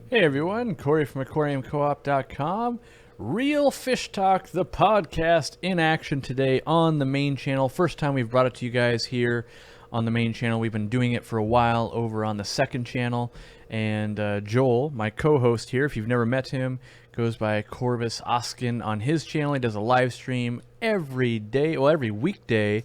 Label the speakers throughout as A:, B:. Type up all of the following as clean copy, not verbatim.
A: Hey everyone, Corey from aquariumcoop.com. Real Fish Talk, the podcast in action today on the main channel. First time we've brought it to you guys here on the main channel. We've been doing it for a while over on the second channel. And Joel, my co-host here, if you've never met him, goes by Corvus Oskin on his channel. He does a live stream every day, well, every weekday.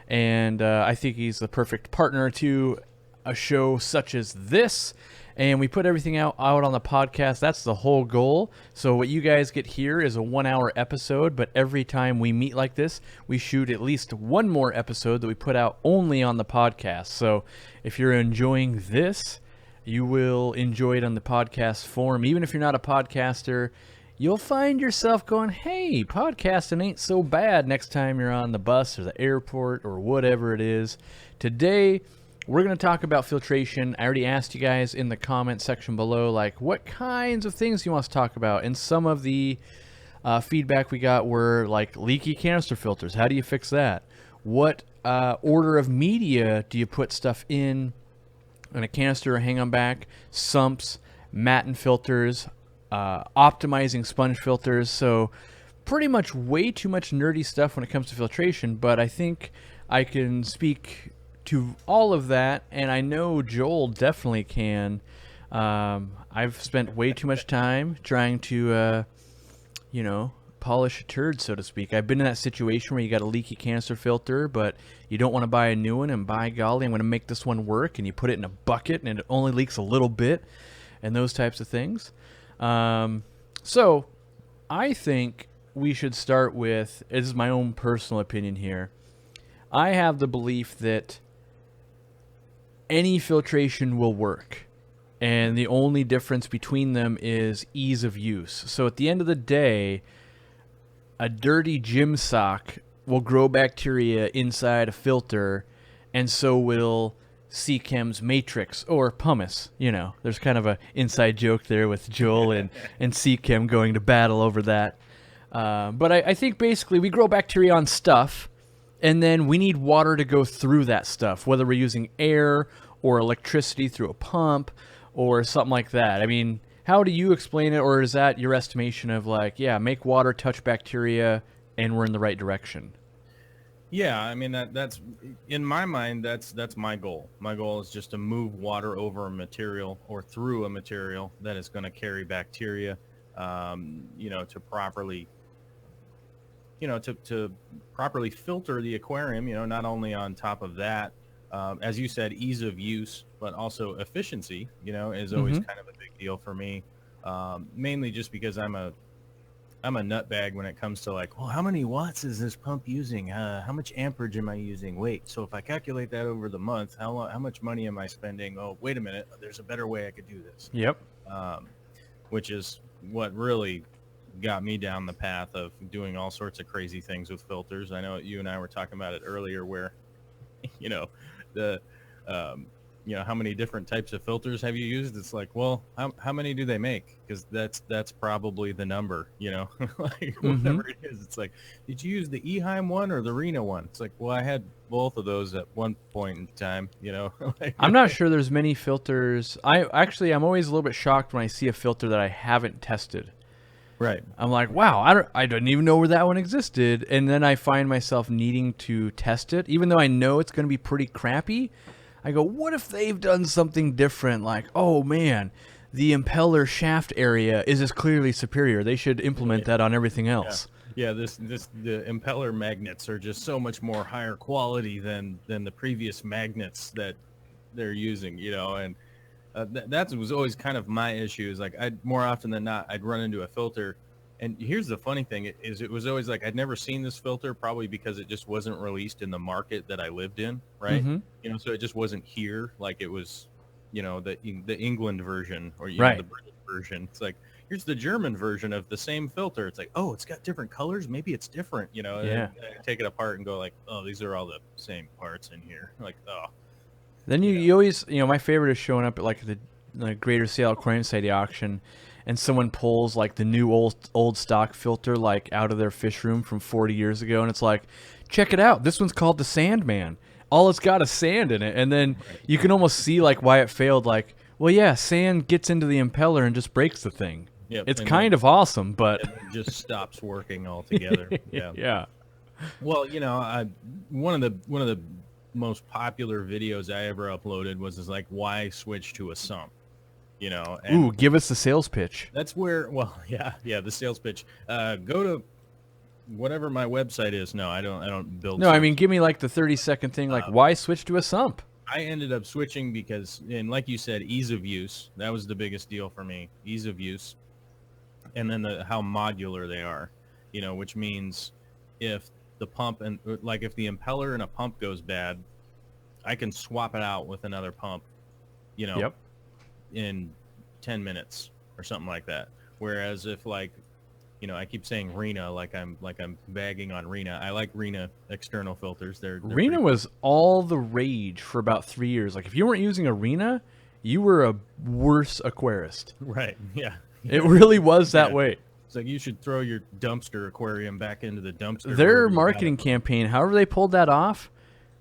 A: And I think he's the perfect partner to a show such as this. And we put everything out on the podcast. That's the whole goal. So what you guys get here is a 1 hour episode, but every time we meet like this, we shoot at least one more episode that we put out only on the podcast. So if you're enjoying this, you will enjoy it on the podcast form. Even if you're not a podcaster, you'll find yourself going, hey, podcasting ain't so bad next time you're on the bus or the airport or whatever it is. Today, we're going to talk about filtration. I already asked you guys in the comment section below, like, what kinds of things you want us to talk about. And some of the feedback we got were, like, leaky canister filters. How do you fix that? What order of media do you put stuff in a canister or hang on back? Sumps, matin filters, optimizing sponge filters. So pretty much way too much nerdy stuff when it comes to filtration. But I think I can speak to all of that, and I know Joel definitely can. I've spent way too much time trying to, polish a turd, so to speak. I've been in that situation where you got a leaky canister filter, but you don't want to buy a new one, and by golly, I'm going to make this one work, and you put it in a bucket, and it only leaks a little bit, and those types of things. So I think we should start with, this is my own personal opinion here, I have the belief that any filtration will work, and the only difference between them is ease of use. So at the end of the day, a dirty gym sock will grow bacteria inside a filter, and so will Seachem's Matrix or pumice. You know, there's kind of a inside joke there with Joel and Seachem going to battle over that. But I think basically we grow bacteria on stuff, and then we need water to go through that stuff, whether we're using air or electricity through a pump or something like that. I mean, how do you explain it, or is that your estimation of like, yeah, make water touch bacteria and we're in the right direction?
B: Yeah, I mean that's in my mind that's my goal. My goal is just to move water over a material or through a material that is going to carry bacteria, to properly to properly filter the aquarium, not only on top of that, as you said, ease of use, but also efficiency, is always kind of a big deal for me. Mainly just because I'm a nutbag when it comes to like, well, how many watts is this pump using? How much amperage am I using? Wait, so if I calculate that over the month, how much money am I spending? Oh, wait a minute, there's a better way I could do this.
A: Yep.
B: Which is what really got me down the path of doing all sorts of crazy things with filters. I know you and I were talking about it earlier where, how many different types of filters have you used? It's like, well, how many do they make? Because that's probably the number, like whatever it is. It's like, did you use the Eheim one or the Reno one? It's like, well, I had both of those at one point in time, like,
A: I'm not sure there's many filters. I'm always a little bit shocked when I see a filter that I haven't tested.
B: Right.
A: I'm like, wow, I didn't even know where that one existed. And then I find myself needing to test it. Even though I know it's going to be pretty crappy, I go, what if they've done something different? Like, oh, man, the impeller shaft area is as clearly superior. They should implement that on everything else.
B: Yeah, the impeller magnets are just so much more higher quality than the previous magnets that they're using, and that was always kind of my issue. Is like, more often than not, I'd run into a filter, and here's the funny thing: it was always like I'd never seen this filter, probably because it just wasn't released in the market that I lived in, right? So it just wasn't here, like it was, the England version or the British version. It's like, here's the German version of the same filter. It's like, oh, it's got different colors. Maybe it's different, Yeah. And I take it apart and go like, oh, these are all the same parts in here. Like, oh.
A: Then you always, my favorite is showing up at like the Greater Seattle Aquarium Society auction, and someone pulls like the new old stock filter like out of their fish room from 40 years ago, and it's like, check it out. This one's called the Sandman. All it's got is sand in it, and then you can almost see like why it failed. Like, Well, yeah, sand gets into the impeller and just breaks the thing.
B: Yep.
A: It's
B: and
A: kind of awesome, but
B: then it just stops working altogether. Yeah.
A: yeah.
B: Well, one of the most popular videos I ever uploaded was like why switch to a sump, and
A: Ooh, give us the sales pitch.
B: that's where, well, yeah, the sales pitch. Go to whatever my website is. No, I don't build.
A: No, I
B: sumps.
A: mean, give me like the 30-second thing, like why switch to a sump?
B: I ended up switching because, and like you said, ease of use. That was the biggest deal for me, ease of use. And then how modular they are, which means if the pump and like if the impeller and a pump goes bad, I can swap it out with another pump,
A: Yep.
B: in 10 minutes or something like that. Whereas if like, I keep saying Rena, like I'm bagging on Rena. I like Rena external filters. They're
A: Rena
B: pretty
A: was all the rage for about 3 years. Like if you weren't using a Rena, you were a worse aquarist.
B: right. Yeah.
A: It really was that
B: Yeah.
A: way.
B: It's like you should throw your dumpster aquarium back into the dumpster.
A: Their
B: wherever you got
A: marketing
B: it.
A: campaign, however they pulled that off,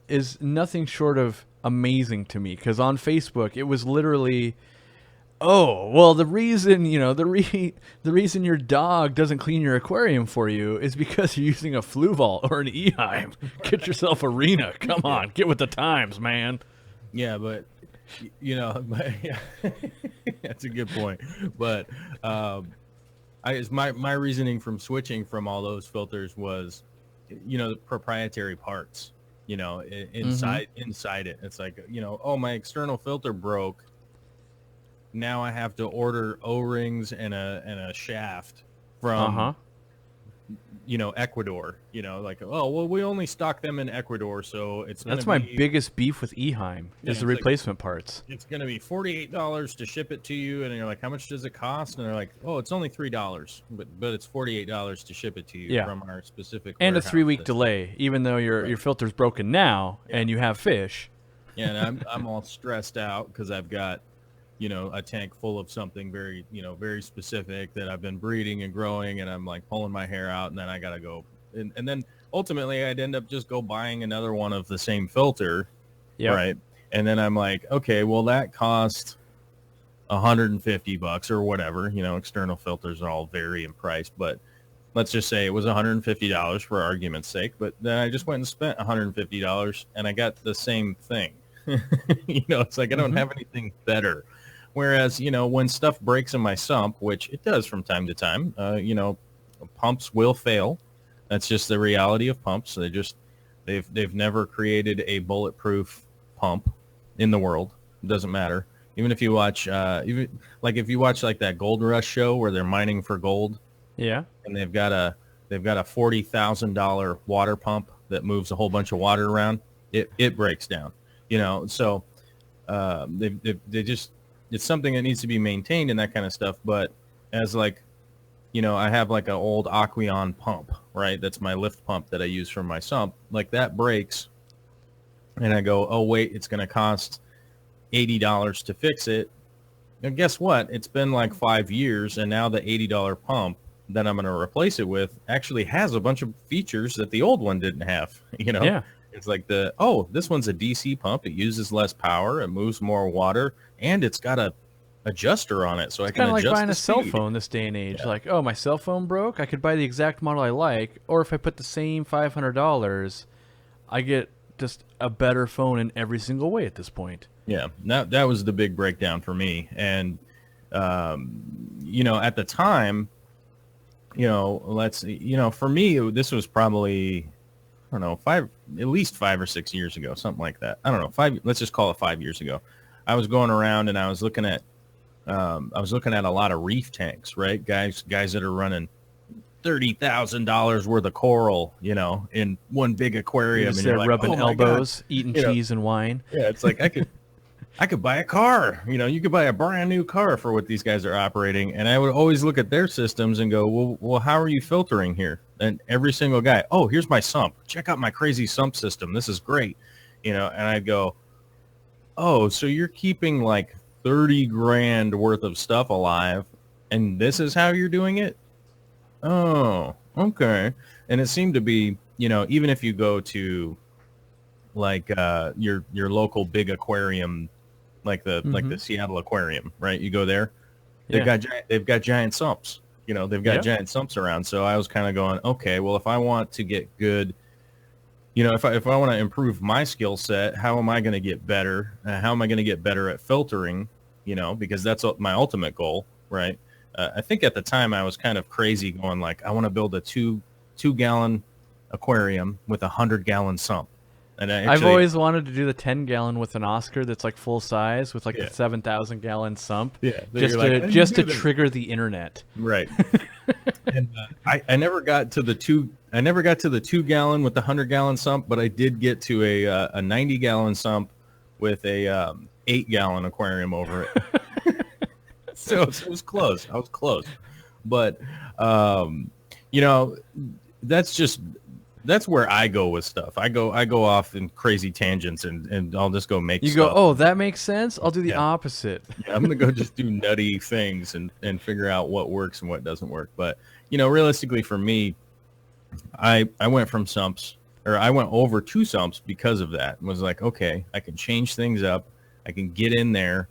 A: is nothing short of amazing to me. Because on Facebook, it was literally, oh, well, the reason the reason your dog doesn't clean your aquarium for you is because you're using a Fluval or an Eheim. Get yourself a Rena. Come on, get with the times, man.
B: Yeah, but that's a good point. But my reasoning from switching from all those filters was, the proprietary parts. Inside it, it's like oh, my external filter broke. Now I have to order O-rings and a shaft from Ecuador. Like, oh well, we only stock them in Ecuador, so
A: That's my biggest beef with Eheim
B: Yeah,
A: is the
B: it's like-
A: replacement parts.
B: It's going to be $48 to ship it to you, and you're like, how much does it cost? And they're like, oh, it's only $3, but it's $48 to ship it to you
A: Yeah.
B: from our specific
A: And a
B: warehouse
A: 3-week
B: that's-
A: delay, even though your filter's broken now and you have fish.
B: Yeah, and I'm all stressed out because I've got a tank full of something very very specific that I've been breeding and growing, and I'm like pulling my hair out, and then I gotta go, and then ultimately I'd end up just go buying another one of the same filter.
A: Yep.
B: Right. And then I'm like, okay, well that cost $150 or whatever. External filters are all vary in price, but let's just say it was $150 for argument's sake. But then I just went and spent $150 and I got the same thing. It's like I don't have anything better. Whereas, when stuff breaks in my sump, which it does from time to time, pumps will fail. That's just the reality of pumps. They've never created a bulletproof pump in the world. It doesn't matter. Even if you watch, if you watch like that Gold Rush show where they're mining for gold,
A: Yeah.
B: and they've got a $40,000 water pump that moves a whole bunch of water around, it breaks down. So they just, it's something that needs to be maintained and that kind of stuff. But as like, I have like an old Aquarium pump, right? That's my lift pump that I use from my sump. Like that breaks, and I go, oh wait, it's going to cost $80 to fix it. And guess what? It's been like 5 years, and now the $80 pump that I'm going to replace it with actually has a bunch of features that the old one didn't have.
A: Yeah.
B: It's like this one's a DC pump. It uses less power. It moves more water, and it's got a adjuster on it, so I can
A: Kind of like
B: adjust
A: buying
B: the
A: a cell
B: speed.
A: phone this day and age. Like, oh, my cell phone broke. I could buy the exact model I like, or if I put the same $500, I get just a better phone in every single way at this point.
B: Yeah, that was the big breakdown for me. And at the time, for me, this was probably, I don't know, at least 5 or 6 years ago, something like that. I don't know, let's just call it 5 years ago. I was going around and I was looking at a lot of reef tanks, right? Guys that are running $30,000 worth of coral, in one big aquarium.
A: You're just
B: And
A: there
B: you're like,
A: rubbing
B: "Oh my God."
A: elbows, eating cheese and wine.
B: Yeah, it's like I could buy a car. You could buy a brand new car for what these guys are operating. And I would always look at their systems and go, well, how are you filtering here? And every single guy, oh, here's my sump. Check out my crazy sump system. This is great. And I'd go, oh, so you're keeping like 30 grand worth of stuff alive, and this is how you're doing it? Oh, okay. And it seemed to be, even if you go to like your local big aquarium like the Seattle Aquarium, right? You go there,
A: Yeah.
B: they've got giant sumps. They've got giant sumps around. So I was kind of going, okay, well, if I want to get good, if I want to improve my skill set, how am I going to get better? How am I going to get better at filtering? Because that's my ultimate goal, right? I think at the time I was kind of crazy going like, I want to build a 2-gallon aquarium with 100-gallon sump. And
A: I've always wanted to do the 10-gallon with an Oscar that's like full size with like the 7,000-gallon sump.
B: Yeah,
A: just to trigger the internet.
B: Right. And I never got to the 2-gallon with the 100-gallon sump, but I did get to a 90-gallon sump with a 8-gallon aquarium over it. So it was close. I was close, but that's where I go with stuff. I go off in crazy tangents and I'll just go make.
A: You
B: stuff.
A: go, oh, that makes sense. I'll do the opposite.
B: Yeah, I'm gonna go just do nutty things and figure out what works and what doesn't work. But realistically, for me, I went from sumps, or I went over to sumps because of that. It was like, okay, I can change things up. I can get in there.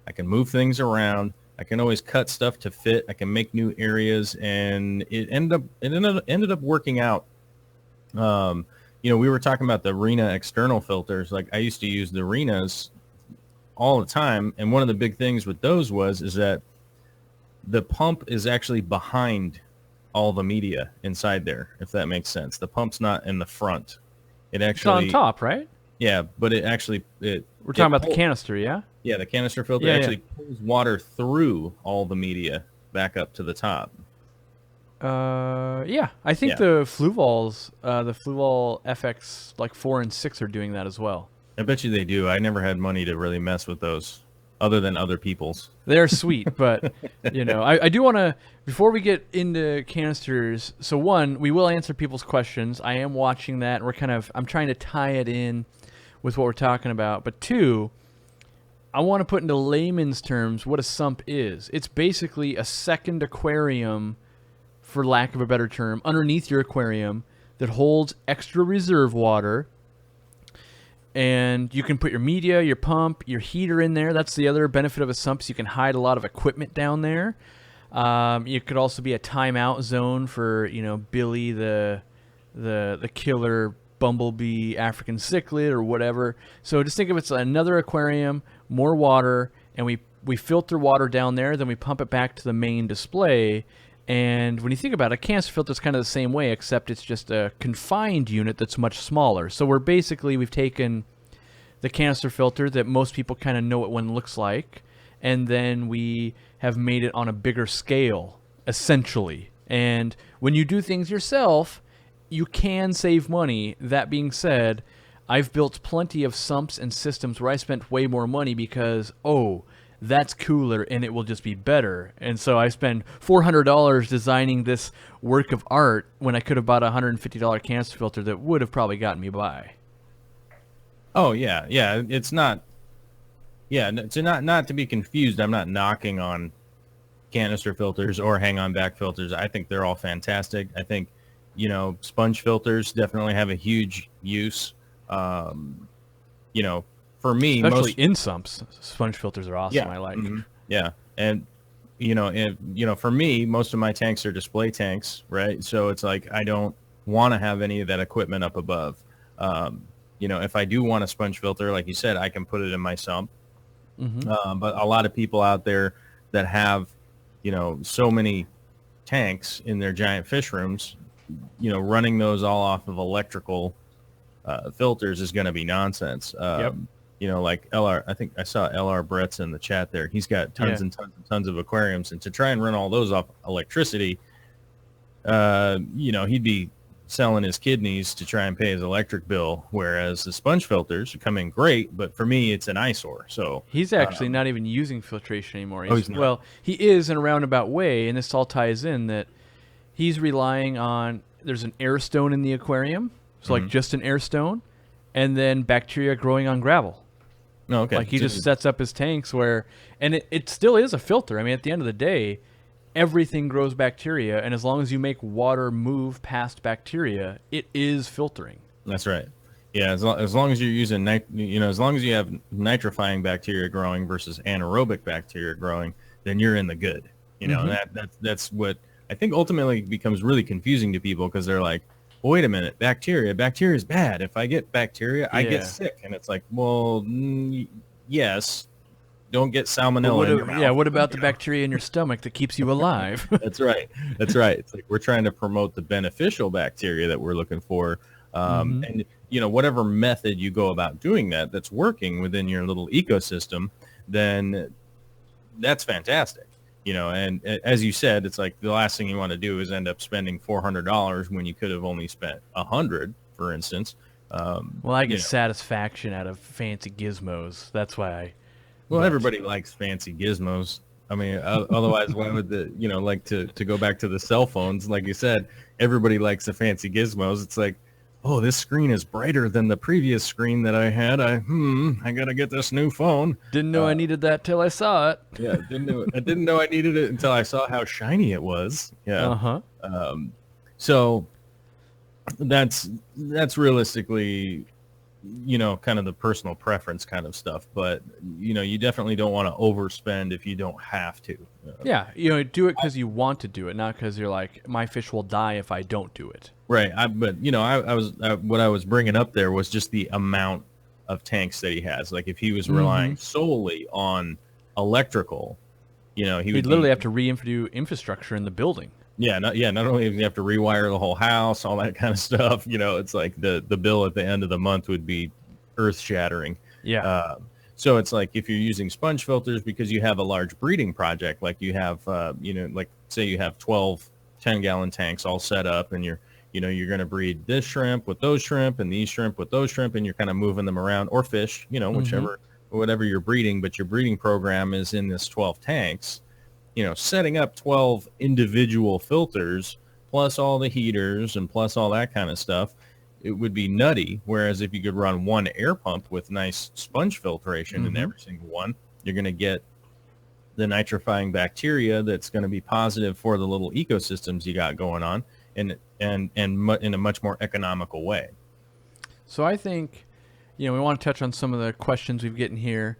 B: I can move things around. I can always cut stuff to fit. I can make new areas, and it ended up working out. We were talking about the Rena external filters. Like I used to use the Renas all the time, and one of the big things with those is that the pump is actually behind all the media inside there, if that makes sense. The pump's not in the front. It's on
A: top, right?
B: Yeah, but we're
A: talking about the canister, yeah?
B: Yeah, the canister filter actually pulls water through all the media back up to the top.
A: I think the Fluvols, the Fluvol FX like 4 and 6 are doing that as well.
B: I bet you they do. I never had money to really mess with those, other than other people's.
A: They're sweet, but I do want to, before we get into canisters. So one, we will answer people's questions. I am watching that, and I'm trying to tie it in with what we're talking about. But two, I want to put into layman's terms what a sump is. It's basically a second aquarium, for lack of a better term, underneath your aquarium that holds extra reserve water. And you can put your media, your pump, your heater in there. That's the other benefit of a sump, is you can hide a lot of equipment down there. You could also be a timeout zone for, Billy the killer bumblebee African cichlid or whatever. So just think of it as another aquarium, more water, and we filter water down there, then we pump it back to the main display. And when you think about it, a canister filter is kind of the same way, except it's just a confined unit that's much smaller. So we've taken the canister filter that most people kind of know what one looks like, and then we have made it on a bigger scale, essentially. And when you do things yourself, you can save money. That being said, I've built plenty of sumps and systems where I spent way more money because, that's cooler and it will just be better. And so I spend $400 designing this work of art when I could have bought a $150 canister filter that would have probably gotten me by.
B: Oh yeah. It's not. Yeah, not to be confused. I'm not knocking on canister filters or hang-on back filters. I think they're all fantastic. I think, sponge filters definitely have a huge use. For me,
A: especially in sumps, sponge filters are awesome.
B: Yeah,
A: I like.
B: Yeah, and for me, most of my tanks are display tanks, right? So it's like I don't want to have any of that equipment up above. If I do want a sponge filter, like you said, I can put it in my sump. Mm-hmm. But a lot of people out there that have, so many tanks in their giant fish rooms, running those all off of electrical filters is going to be nonsense.
A: Yep.
B: Like LR, I think I saw LR Brett's in the chat there. He's got tons and tons of aquariums, and to try and run all those off electricity, he'd be selling his kidneys to try and pay his electric bill, whereas the sponge filters come in great, but for me, it's an eyesore. So
A: he's actually not even using filtration anymore.
B: He's not.
A: Well, he is in a roundabout way, and this all ties in that he's relying on, there's an air stone in the aquarium, so like just an air stone, and then bacteria growing on gravel.
B: Oh, okay.
A: Like he just sets up his tanks where, and it still is a filter. I mean, at the end of the day, everything grows bacteria, and as long as you make water move past bacteria, it is filtering.
B: That's right. Yeah, as long as you're using as long as you have nitrifying bacteria growing versus anaerobic bacteria growing, then you're in the good. And that's what I think ultimately becomes really confusing to people, because they're like, well, wait a minute, bacteria is bad. If I get bacteria, I get sick. And it's like, well, yes, don't get salmonella in your mouth.
A: What about the bacteria in your stomach that keeps you alive?
B: That's right. It's like we're trying to promote the beneficial bacteria that we're looking for. And whatever method you go about doing that's working within your little ecosystem, then that's fantastic. And as you said, it's like the last thing you want to do is end up spending $400 when you could have only spent $100, for instance.
A: Well, I get satisfaction out of fancy gizmos. That's why
B: everybody likes fancy gizmos. I mean, otherwise, why would to go back to the cell phones? Like you said, everybody likes the fancy gizmos. It's like, oh, this screen is brighter than the previous screen that I had. I got to get this new phone.
A: Didn't know I needed that till I saw it.
B: Yeah, I didn't know I needed it until I saw how shiny it was. Yeah. So that's realistically, kind of the personal preference kind of stuff. But, you definitely don't want to overspend if you don't have to.
A: Yeah, do it because you want to do it, not because you're like, my fish will die if I don't do it.
B: Right. What I was bringing up there was just the amount of tanks that he has. Like if he was relying solely on electrical, he'd
A: literally have to re-do infrastructure in the building.
B: Yeah. Not only do you have to rewire the whole house, all that kind of stuff, it's like the bill at the end of the month would be earth shattering.
A: Yeah.
B: So it's like if you're using sponge filters because you have a large breeding project, like you have, like say you have 12 10-gallon tanks all set up, and you're going to breed this shrimp with those shrimp and these shrimp with those shrimp, and you're kind of moving them around, or fish, whatever you're breeding, but your breeding program is in this 12 tanks. Setting up 12 individual filters plus all the heaters and plus all that kind of stuff, it would be nutty. Whereas if you could run one air pump with nice sponge filtration in every single one, you're going to get the nitrifying bacteria that's going to be positive for the little ecosystems you got going on, and in a much more economical way.
A: So I think, we want to touch on some of the questions we've gotten here.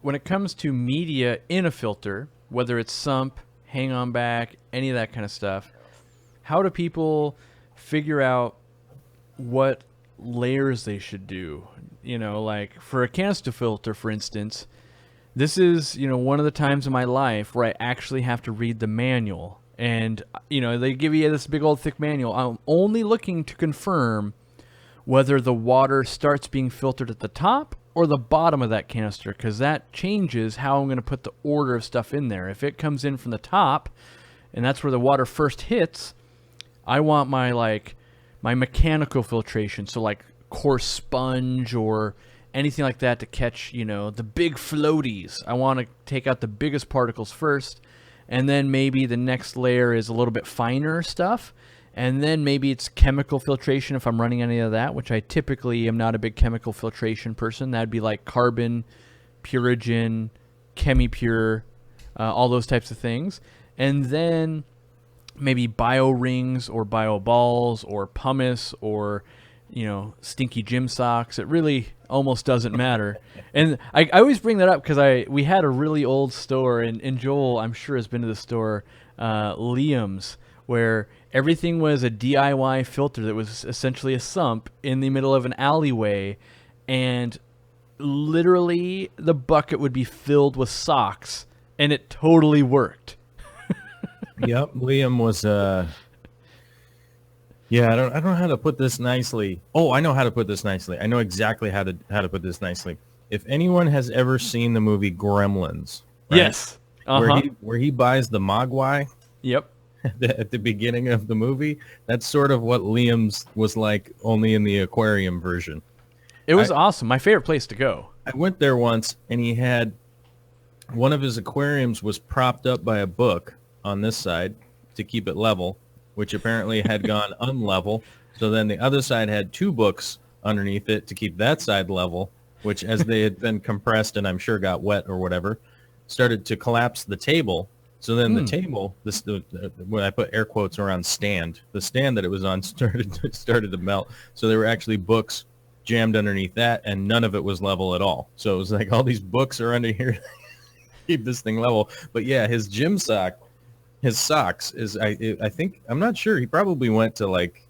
A: When it comes to media in a filter, whether it's Sump, Hang On Back, any of that kind of stuff, how do people figure out what layers they should do? Like for a canister filter, for instance, this is, one of the times in my life where I actually have to read the manual. And, they give you this big old thick manual. I'm only looking to confirm whether the water starts being filtered at the top or the bottom of that canister, because that changes how I'm going to put the order of stuff in there. If it comes in from the top, and that's where the water first hits, I want my mechanical filtration, so like coarse sponge or anything like that to catch, the big floaties. I want to take out the biggest particles first, and then maybe the next layer is a little bit finer stuff. And then maybe it's chemical filtration if I'm running any of that, which I typically am not a big chemical filtration person. That'd be like carbon, Purigen, ChemiPure, all those types of things. And then maybe bio rings or bio balls or pumice or, stinky gym socks. It really almost doesn't matter. And I always bring that up because we had a really old store, and Joel, I'm sure, has been to the store, Liam's, where everything was a DIY filter that was essentially a sump in the middle of an alleyway, and literally the bucket would be filled with socks, and it totally worked.
B: Yep, Liam was I don't know how to put this nicely. Oh, I know how to put this nicely. I know exactly how to put this nicely. If anyone has ever seen the movie Gremlins, right?
A: Yes.
B: Where he buys the Mogwai.
A: Yep.
B: At the beginning of the movie, that's sort of what Liam's was like, only in the aquarium version.
A: It was awesome. My favorite place to go.
B: I went there once, and he had one of his aquariums was propped up by a book on this side to keep it level, which apparently had gone unlevel. So then the other side had two books underneath it to keep that side level, which, as they had been compressed and I'm sure got wet or whatever, started to collapse the table. So then the table, when I put air quotes around stand, the stand that it was on started to melt. So there were actually books jammed underneath that, and none of it was level at all. So it was like all these books are under here to keep this thing level. But yeah, his socks is, I think, I'm not sure. He probably went to like,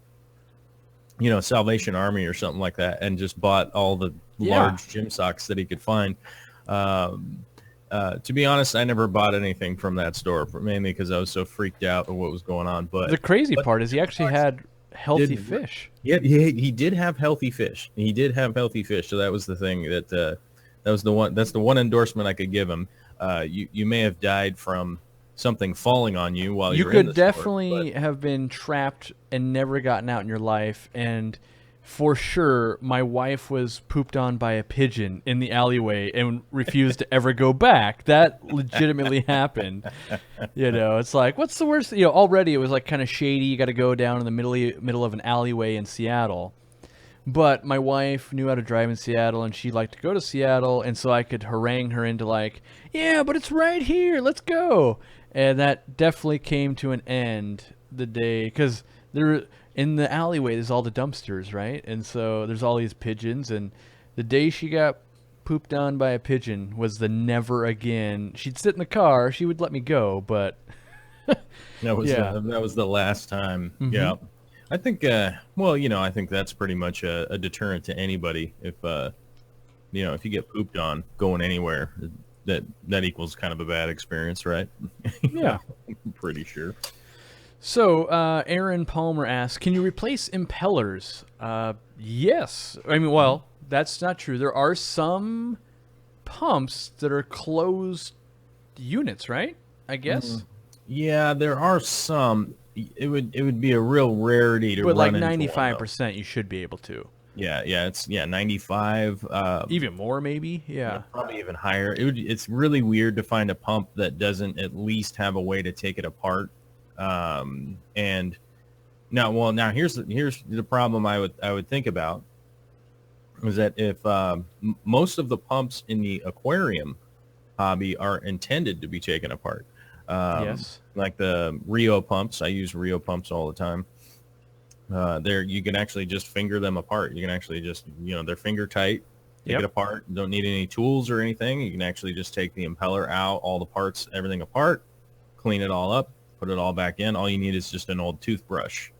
B: Salvation Army or something like that and just bought all the large gym socks that he could find. To be honest, I never bought anything from that store, mainly because I was so freaked out of what was going on. But
A: the crazy part is he actually had healthy fish.
B: Yeah, he did have healthy fish. He did have healthy fish. So that was the thing that was the one. That's the one endorsement I could give him. You may have died from something falling on you while you were in the
A: could definitely have been trapped and never gotten out in your life. And for sure, my wife was pooped on by a pigeon in the alleyway and refused to ever go back. That legitimately happened. It's like, what's the worst? Already it was like kind of shady. You got to go down in the middle of an alleyway in Seattle. But my wife knew how to drive in Seattle, and she liked to go to Seattle, and so I could harangue her into like, yeah, but it's right here. Let's go. And that definitely came to an end the day, because there in the alleyway there's all the dumpsters, right? And so there's all these pigeons, and the day she got pooped on by a pigeon was the never again. She'd sit in the car. She would let me go, but
B: that was the last time. Mm-hmm. Yeah. I think, I think that's pretty much a deterrent to anybody. If you get pooped on going anywhere, that equals kind of a bad experience, right?
A: Yeah.
B: I'm pretty sure.
A: So, Aaron Palmer asks, can you replace impellers? Yes. I mean, well, that's not true. There are some pumps that are closed units, right? I guess.
B: Yeah, there are some. It would be a real rarity to run into one, though.
A: But like 95%, you should be able to.
B: Yeah, it's 95.
A: Even more, maybe. Yeah,
B: probably even higher. It's really weird to find a pump that doesn't at least have a way to take it apart. And now here's the problem I would think about is that if most of the pumps in the aquarium hobby are intended to be taken apart.
A: Yes.
B: Like the Rio pumps. I use Rio pumps all the time. You can actually just finger them apart. You can actually just, they're finger tight, take it apart. You don't need any tools or anything. You can actually just take the impeller out, all the parts, everything apart, clean it all up, put it all back in. All you need is just an old toothbrush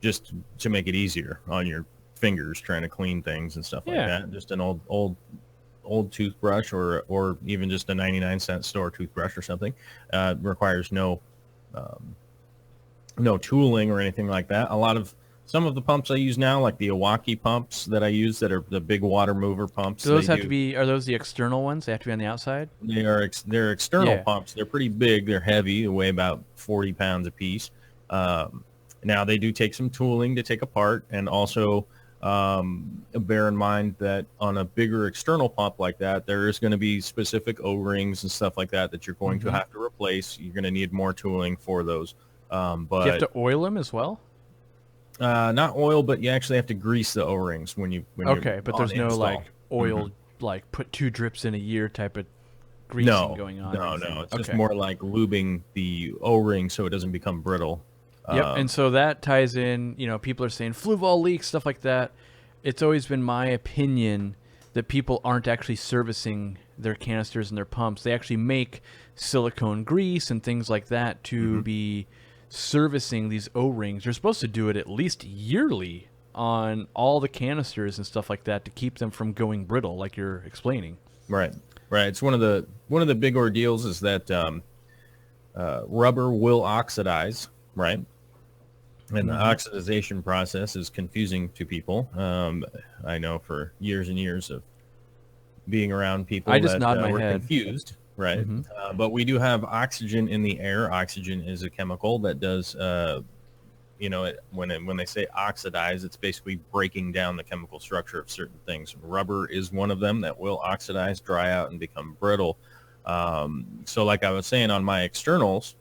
B: just to make it easier on your fingers trying to clean things and stuff like that. Just an old toothbrush or even just a 99-cent store toothbrush or something. Requires no tooling or anything like that. Some of the pumps I use now, like the Iwaki pumps that I use that are the big water mover pumps.
A: Do those are those the external ones? They have to be on the outside?
B: They're external pumps. They're pretty big. They're heavy. They weigh about 40 pounds a piece. Now they do take some tooling to take apart, and also bear in mind that on a bigger external pump like that, there is going to be specific O-rings and stuff like that you're going to have to replace. You're going to need more tooling for those. But
A: do you have to oil them as well?
B: Not oil, but you actually have to grease the O-rings when you.
A: Okay, but there's no like oil, like put 2 drips in a year type of greasing going on.
B: No. It's just more like lubing the O-ring so it doesn't become brittle.
A: Yep, and so that ties in, people are saying fluval leaks, stuff like that. It's always been my opinion that people aren't actually servicing their canisters and their pumps. They actually make silicone grease and things like that to be servicing these O-rings. You're supposed to do it at least yearly on all the canisters and stuff like that to keep them from going brittle, like you're explaining.
B: Right. It's one of the big ordeals is that rubber will oxidize, right? And the oxidization process is confusing to people. I know for years and years of being around people that were confused, right? But we do have oxygen in the air. Oxygen is a chemical that does, when they say oxidize, it's basically breaking down the chemical structure of certain things. Rubber is one of them that will oxidize, dry out, and become brittle. So like I was saying on my externals,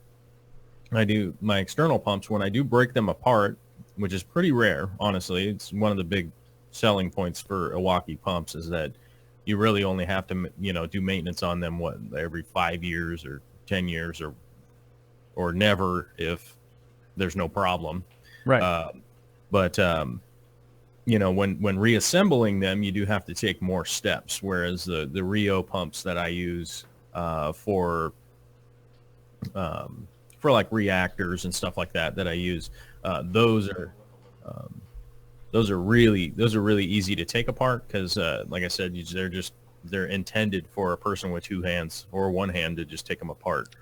B: I do my external pumps, when I do break them apart, which is pretty rare, honestly. It's one of the big selling points for Iwaki pumps is that you really only have to, do maintenance on them, every 5 years or 10 years or or never if there's no problem.
A: Right.
B: But you know, when reassembling them, you do have to take more steps. Whereas the Rio pumps that I use for like reactors and stuff like that I use, those are really easy to take apart because, like I said, they're intended for a person with 2 hands or 1 hand to just take them apart.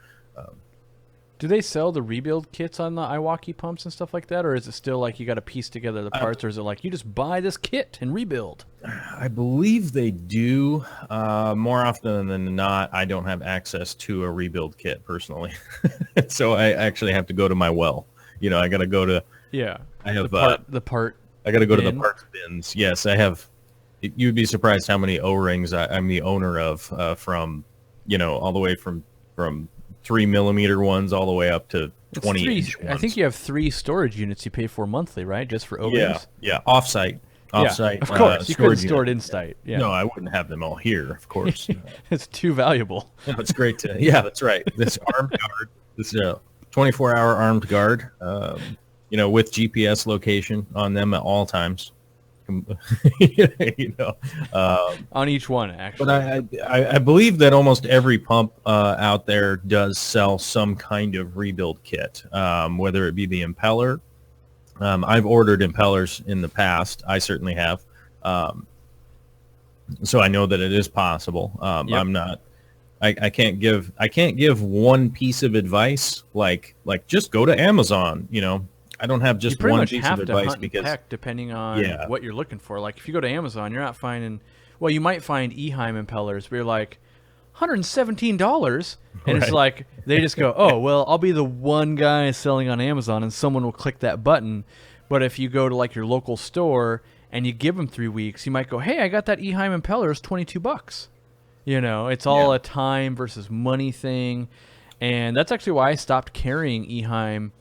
A: Do they sell the rebuild kits on the Iwaki pumps and stuff like that, or is it still like you got to piece together the parts, or is it like you just buy this kit and rebuild?
B: I believe they do. More often than not, I don't have access to a rebuild kit personally, so I actually have to go to my well. You know, I got to go to.
A: Yeah.
B: I have
A: the part.
B: I got to go to the
A: bin.
B: parts bins. Yes, I have. You'd be surprised how many O-rings I'm the owner of, from, you know, all the way from 3mm ones all the way up to 20-inch ones.
A: I think you have 3 storage units you pay for monthly, right? Just for O-rings?
B: Yeah, offsite.
A: Yeah, of course. You couldn't store it in-site. Yeah.
B: No, I wouldn't have them all here, of course.
A: It's too valuable.
B: No, it's great to. Yeah, that's right. This armed guard, this 24-hour armed guard, you know, with GPS location on them at all times. You know,
A: On each one, actually.
B: but I believe that almost every pump out there does sell some kind of rebuild kit, whether it be the impeller. I've ordered impellers in the past. I certainly have. So I know that it is possible.
A: Yep.
B: I'm not. I can't give one piece of advice like just go to Amazon. You know, I don't have just one piece of advice because
A: peck depending on what you're looking for. Like if you go to Amazon, you're not finding. Well, you might find Eheim impellers where you're like $117, and it's like they just go, oh well, I'll be the one guy selling on Amazon, and someone will click that button. But if you go to like your local store and you give them 3 weeks, you might go, hey, I got that Eheim impeller, it's $22. You know, it's all a time versus money thing, and that's actually why I stopped carrying Eheim.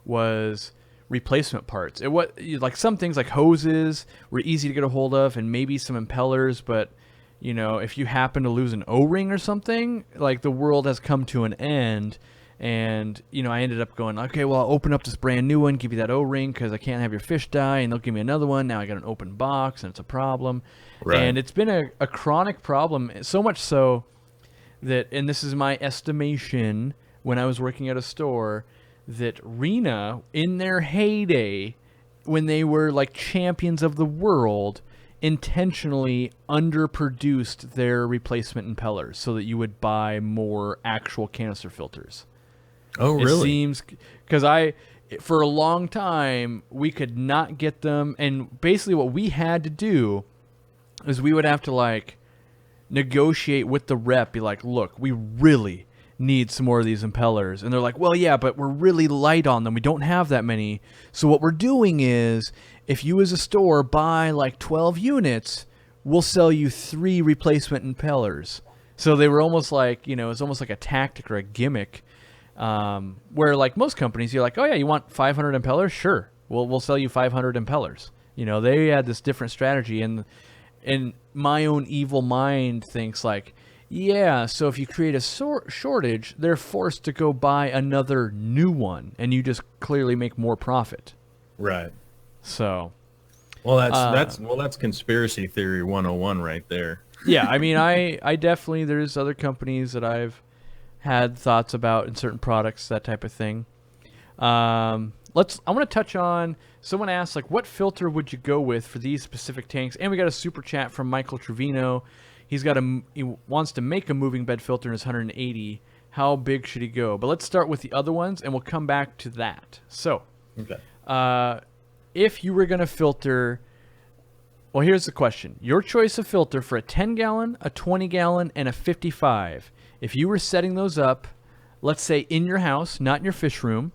A: Was replacement parts. Like some things like hoses were easy to get a hold of, and maybe some impellers, but you know, if you happen to lose an O-ring or something, like the world has come to an end. And you know, I ended up going, okay, well, I'll open up this brand new one, give you that O-ring because I can't have your fish die, and they'll give me another one. Now I got an open box, and it's a problem. Right. And it's been a chronic problem, so much so that, and this is my estimation when I was working at a store, that Rena, in their heyday, when they were like champions of the world, intentionally underproduced their replacement impellers so that you would buy more actual canister filters.
B: Oh, really?
A: It seems, because for a long time, we could not get them, and basically what we had to do is we would have to like negotiate with the rep, be like, look, we really need some more of these impellers. And they're like, well, yeah, but we're really light on them. We don't have that many. So what we're doing is, if you as a store buy like 12 units, we'll sell you 3 replacement impellers. So they were almost like, you know, it's almost like a tactic or a gimmick, where like most companies, you're like, oh yeah, you want 500 impellers? Sure. We'll sell you 500 impellers. You know, they had this different strategy, and my own evil mind thinks like, yeah, so if you create a shortage, they're forced to go buy another new one, and you just clearly make more profit.
B: Right.
A: So,
B: well, that's conspiracy theory 101 right there.
A: Yeah, I mean, I definitely, there's other companies that I've had thoughts about in certain products, that type of thing. I want to touch on, someone asked, like, what filter would you go with for these specific tanks? And we got a super chat from Michael Trevino. He wants to make a moving bed filter in his 180. How big should he go? But let's start with the other ones, and we'll come back to that. So, if you were going to filter, well, here's the question. Your choice of filter for a 10-gallon, a 20-gallon, and a 55. If you were setting those up, let's say in your house, not in your fish room,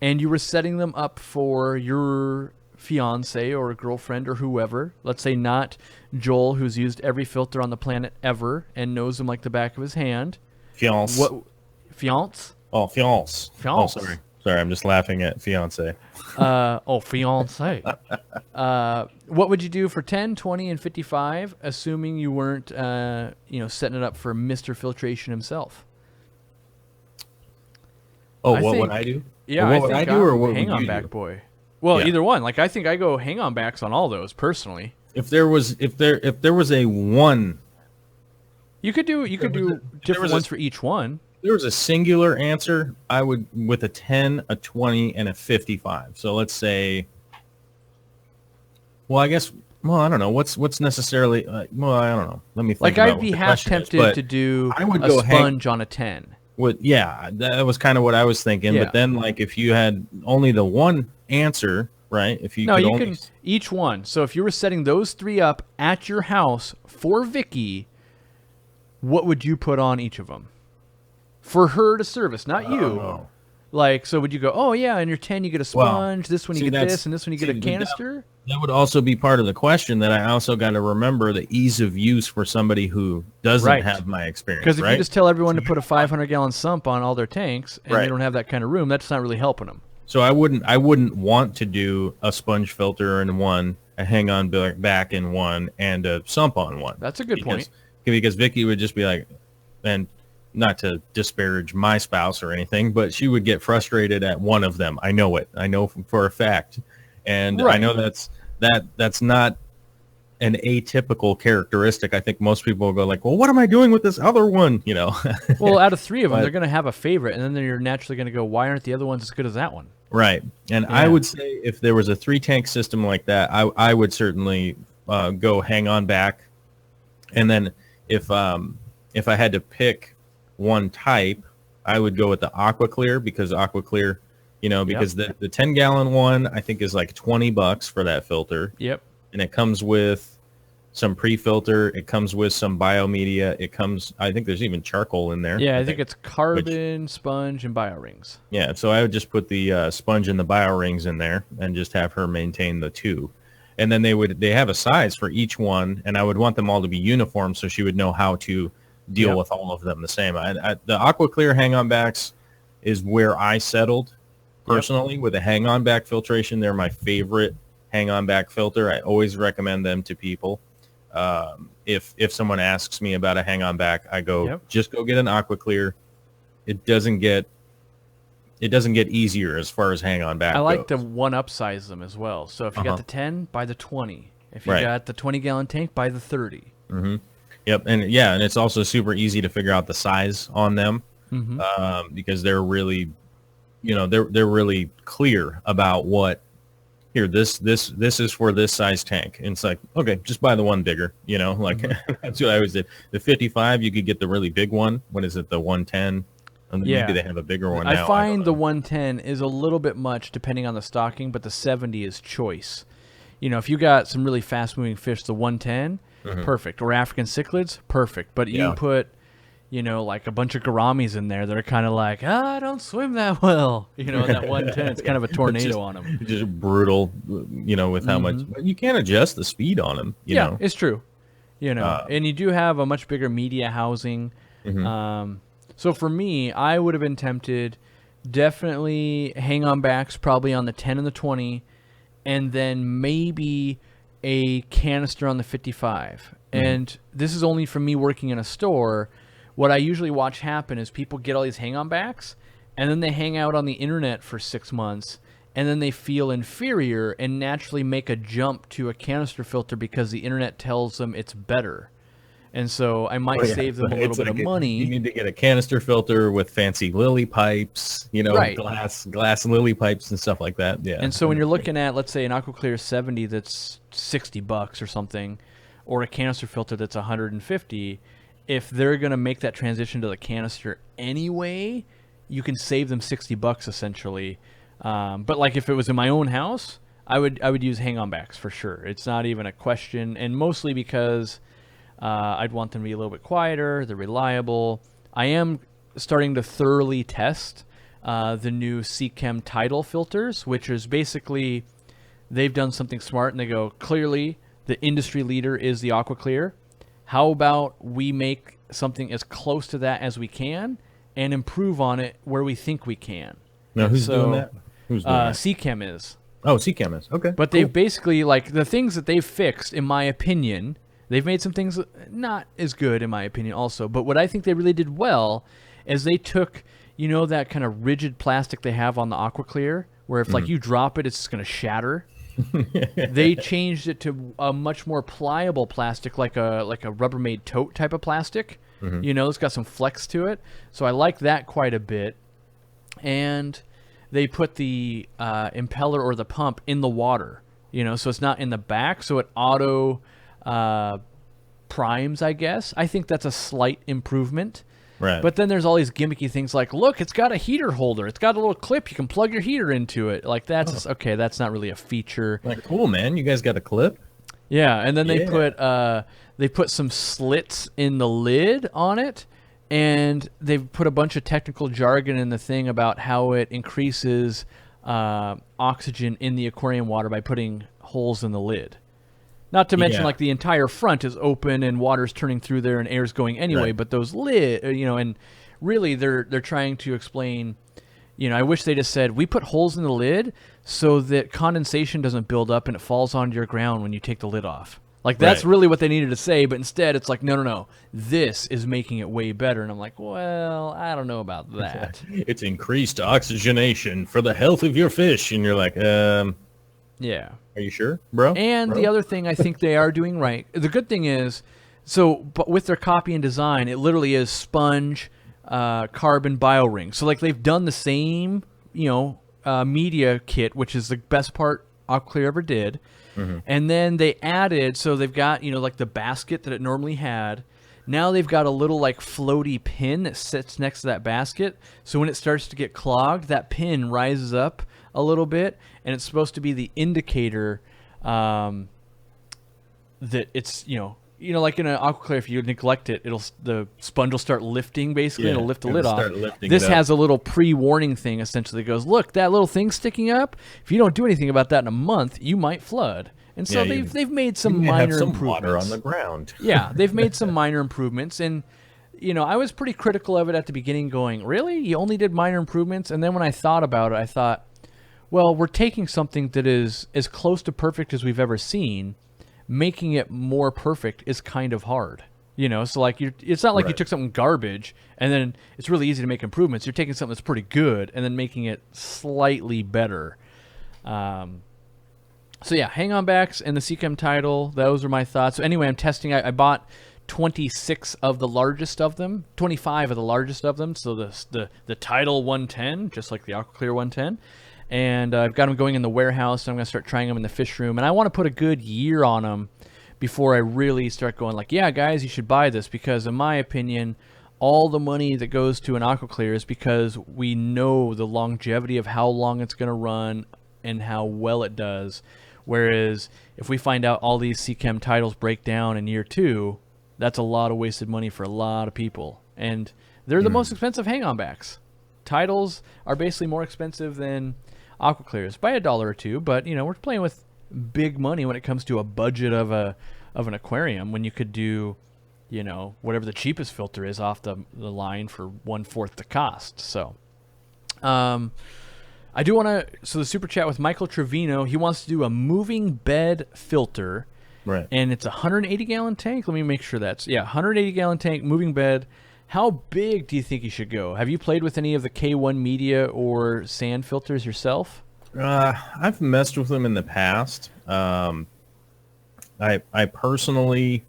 A: and you were setting them up for your fiance or a girlfriend or whoever, let's say not Joel, who's used every filter on the planet ever and knows them like the back of his hand.
B: Fiance.
A: What? Fiance?
B: Oh, fiance.
A: Fiance.
B: Oh, sorry, I'm just laughing at fiance.
A: Fiance. What would you do for 10, 20, and 55, assuming you weren't, setting it up for Mr. Filtration himself?
B: Oh, what would I do?
A: Yeah,
B: or what would I do, or what
A: hang
B: would
A: on
B: you
A: back
B: do?
A: boy. Well,
B: Yeah.
A: either one. Like I think I go hang on backs on all those personally.
B: If there was a one,
A: You could do different ones for each one.
B: if there was a singular answer, I would with a 10, a 20, and a 55. So let's say, well, I guess, well, I don't know what's necessarily. Well, I don't know. Let me think.
A: Like
B: about
A: I'd
B: what
A: be
B: the
A: half
B: question is,
A: tempted
B: but
A: to do
B: I would
A: a
B: go
A: sponge on a 10.
B: Yeah, that was kind of what I was thinking.
A: Yeah.
B: But then, like, if you had only the one answer, right? If you
A: No,
B: could
A: you
B: only
A: can each one. So if you were setting those 3 up at your house for Vicky, what would you put on each of them? For her to service, not you.
B: Oh.
A: Like, so would you go, oh, yeah, in your 10 you get a sponge, this one you get this, and this one you get a canister?
B: That would also be part of the question that I also got to remember the ease of use for somebody who doesn't have my experience.
A: Because if
B: right?
A: you just tell everyone to put a 500-gallon sump on all their tanks and
B: Right.
A: they don't have that kind of room, that's not really helping them.
B: So I wouldn't want to do a sponge filter in one, a hang on back in one, and a sump on one.
A: That's a good point.
B: Because Vicky would just be like, and not to disparage my spouse or anything, but she would get frustrated at one of them. I know it. I know for a fact. And I know that's not an atypical characteristic. I think most people will go like, well, what am I doing with this other one? You know?
A: Well, out of 3 of them, they're going to have a favorite, and then you're naturally going to go, why aren't the other ones as good as that one?
B: Right. And I would say if there was a 3-tank system like that, I would certainly go hang on back. And then if I had to pick one type, I would go with the AquaClear, because AquaClear, because the 10-gallon one I think is like $20 for that filter.
A: Yep.
B: And it comes with some pre-filter. It comes with some biomedia. I think there's even charcoal in there.
A: Yeah, I think it's carbon, sponge, and bio rings.
B: Yeah, so I would just put the sponge and the bio rings in there and just have her maintain the 2. And then they have a size for each one, and I would want them all to be uniform so she would know how to deal with all of them the same. The AquaClear hang-on backs is where I settled personally with a hang-on back filtration. They're my favorite hang-on back filter. I always recommend them to people. If someone asks me about a hang-on back, I go, just go get an AquaClear. It doesn't get easier as far as hang-on back
A: I like
B: goes.
A: to one-upsize them as well. So if you got the 10, buy the 20. If you got the 20-gallon tank, buy the 30.
B: Mm-hmm. Yep, and it's also super easy to figure out the size on them, because they're really, they're really clear about what. Here, this is for this size tank. And it's like, okay, just buy the one bigger, that's what I always did. The 55, you could get the really big one. What is it, the 110? Maybe they have a bigger one now.
A: I find the 110 is a little bit much depending on the stocking, but the 70 is choice. If you got some really fast-moving fish, the 110, perfect. Or African cichlids, perfect. But you put, like a bunch of gouramis in there that are kind of like, I don't swim that well. That 110, it's kind of a tornado on them.
B: Just brutal, with how much. You can't adjust the speed on them, you know.
A: It's true. And you do have a much bigger media housing. So for me, I would have been tempted, definitely hang on backs, probably on the 10 and the 20, and then maybe a canister on the 55. And this is only from me working in a store. What I usually watch happen is people get all these hang-on backs, and then they hang out on the internet for 6 months, and then they feel inferior and naturally make a jump to a canister filter because the internet tells them it's better. And so I might save them a little bit of money.
B: You need to get a canister filter with fancy lily pipes, glass lily pipes and stuff like that. Yeah.
A: And so when you're looking at, let's say, an AquaClear 70 that's $60 or something, or a canister filter that's $150, if they're going to make that transition to the canister anyway, you can save them $60 essentially. But like if it was in my own house, I would use hang-on backs for sure. It's not even a question, and mostly because I'd want them to be a little bit quieter. They're reliable. I am starting to thoroughly test the new Seachem Tidal filters, which is basically they've done something smart, and they go, clearly the industry leader is the AquaClear. How about we make something as close to that as we can and improve on it where we think we can?
B: Now, who's doing that? Who's doing that?
A: Seachem is.
B: Oh, Seachem is. Okay.
A: But they've basically, like, the things that they've fixed, in my opinion, they've made some things not as good, in my opinion, also. But what I think they really did well is they took you know, that kind of rigid plastic they have on the AquaClear, where if like you drop it, it's just going to shatter. They changed it to a much more pliable plastic, like a Rubbermaid tote type of plastic. You know, it's got some flex to it. So I like that quite a bit. And they put the impeller or the pump in the water, you know, so it's not in the back. So it auto primes, I guess. I think that's a slight improvement.
B: Right.
A: But then there's all these gimmicky things like, look, it's got a heater holder. It's got a little clip. You can plug your heater into it. Like, that's just, okay, that's not really a feature.
B: Like, cool, man. You guys got a clip?
A: Yeah, and then they put some slits in the lid on it, and they've put a bunch of technical jargon in the thing about how it increases oxygen in the aquarium water by putting holes in the lid. Not to mention, like, the entire front is open and water's turning through there and air's going anyway. Right. But those lid, you know, and really they're trying to explain, you know, I wish they just said, we put holes in the lid so that condensation doesn't build up and it falls onto your ground when you take the lid off. Like, that's really what they needed to say. But instead, it's like, no. This is making it way better. And I'm like, well, I don't know about that.
B: It's increased oxygenation for the health of your fish. And you're like,
A: yeah.
B: Are you sure, bro?
A: And the other thing I think they are doing right, the good thing is, but with their copy and design, it literally is sponge, carbon bioring. So like they've done the same, you know, media kit, which is the best part AquaClear ever did. And then they added, so they've got, you know, like the basket that it normally had. Now they've got a little like floaty pin that sits next to that basket. So when it starts to get clogged, that pin rises up a little bit, and it's supposed to be the indicator that it's, you know, like in an AquaClear, if you neglect it, the sponge will start lifting, basically, and it'll lift the lid off. This has a little pre-warning thing, essentially, that goes, look, that little thing sticking up, if you don't do anything about that in a month, you might flood. And so they've made some minor improvements.
B: Water on the ground.
A: Yeah, they've made some minor improvements, and you know, I was pretty critical of it at the beginning, going, really? You only did minor improvements? And then when I thought about it, I thought, well, we're taking something that is as close to perfect as we've ever seen. Making it more perfect is kind of hard, you know. So like, it's not like you took something garbage and then it's really easy to make improvements. You're taking something that's pretty good and then making it slightly better. So yeah, hang-on backs and the Seachem Tidal. Those are my thoughts. So anyway, I'm testing. I bought 26 of the largest of them, 25 of the largest of them. So the Tidal 110, just like the AquaClear 110. And I've got them going in the warehouse, and I'm going to start trying them in the fish room. And I want to put a good year on them before I really start going like, yeah, guys, you should buy this. Because in my opinion, all the money that goes to an AquaClear is because we know the longevity of how long it's going to run and how well it does. Whereas if we find out all these Seachem Tidals break down in year 2, that's a lot of wasted money for a lot of people. And they're the most expensive hang-on backs. Tidals are basically more expensive than AquaClears by $1 or $2, but you know, we're playing with big money when it comes to a budget of an aquarium, when you could do, you know, whatever the cheapest filter is off the line for 1/4 the cost. So I do want to, so the super chat with Michael Trevino, he wants to do a moving bed filter,
B: right? And
A: it's a 180-gallon tank. Let me make sure 180-gallon tank, moving bed. How big do you think you should go? Have you played with any of the K1 media or sand filters yourself?
B: I've messed with them in the past. I personally,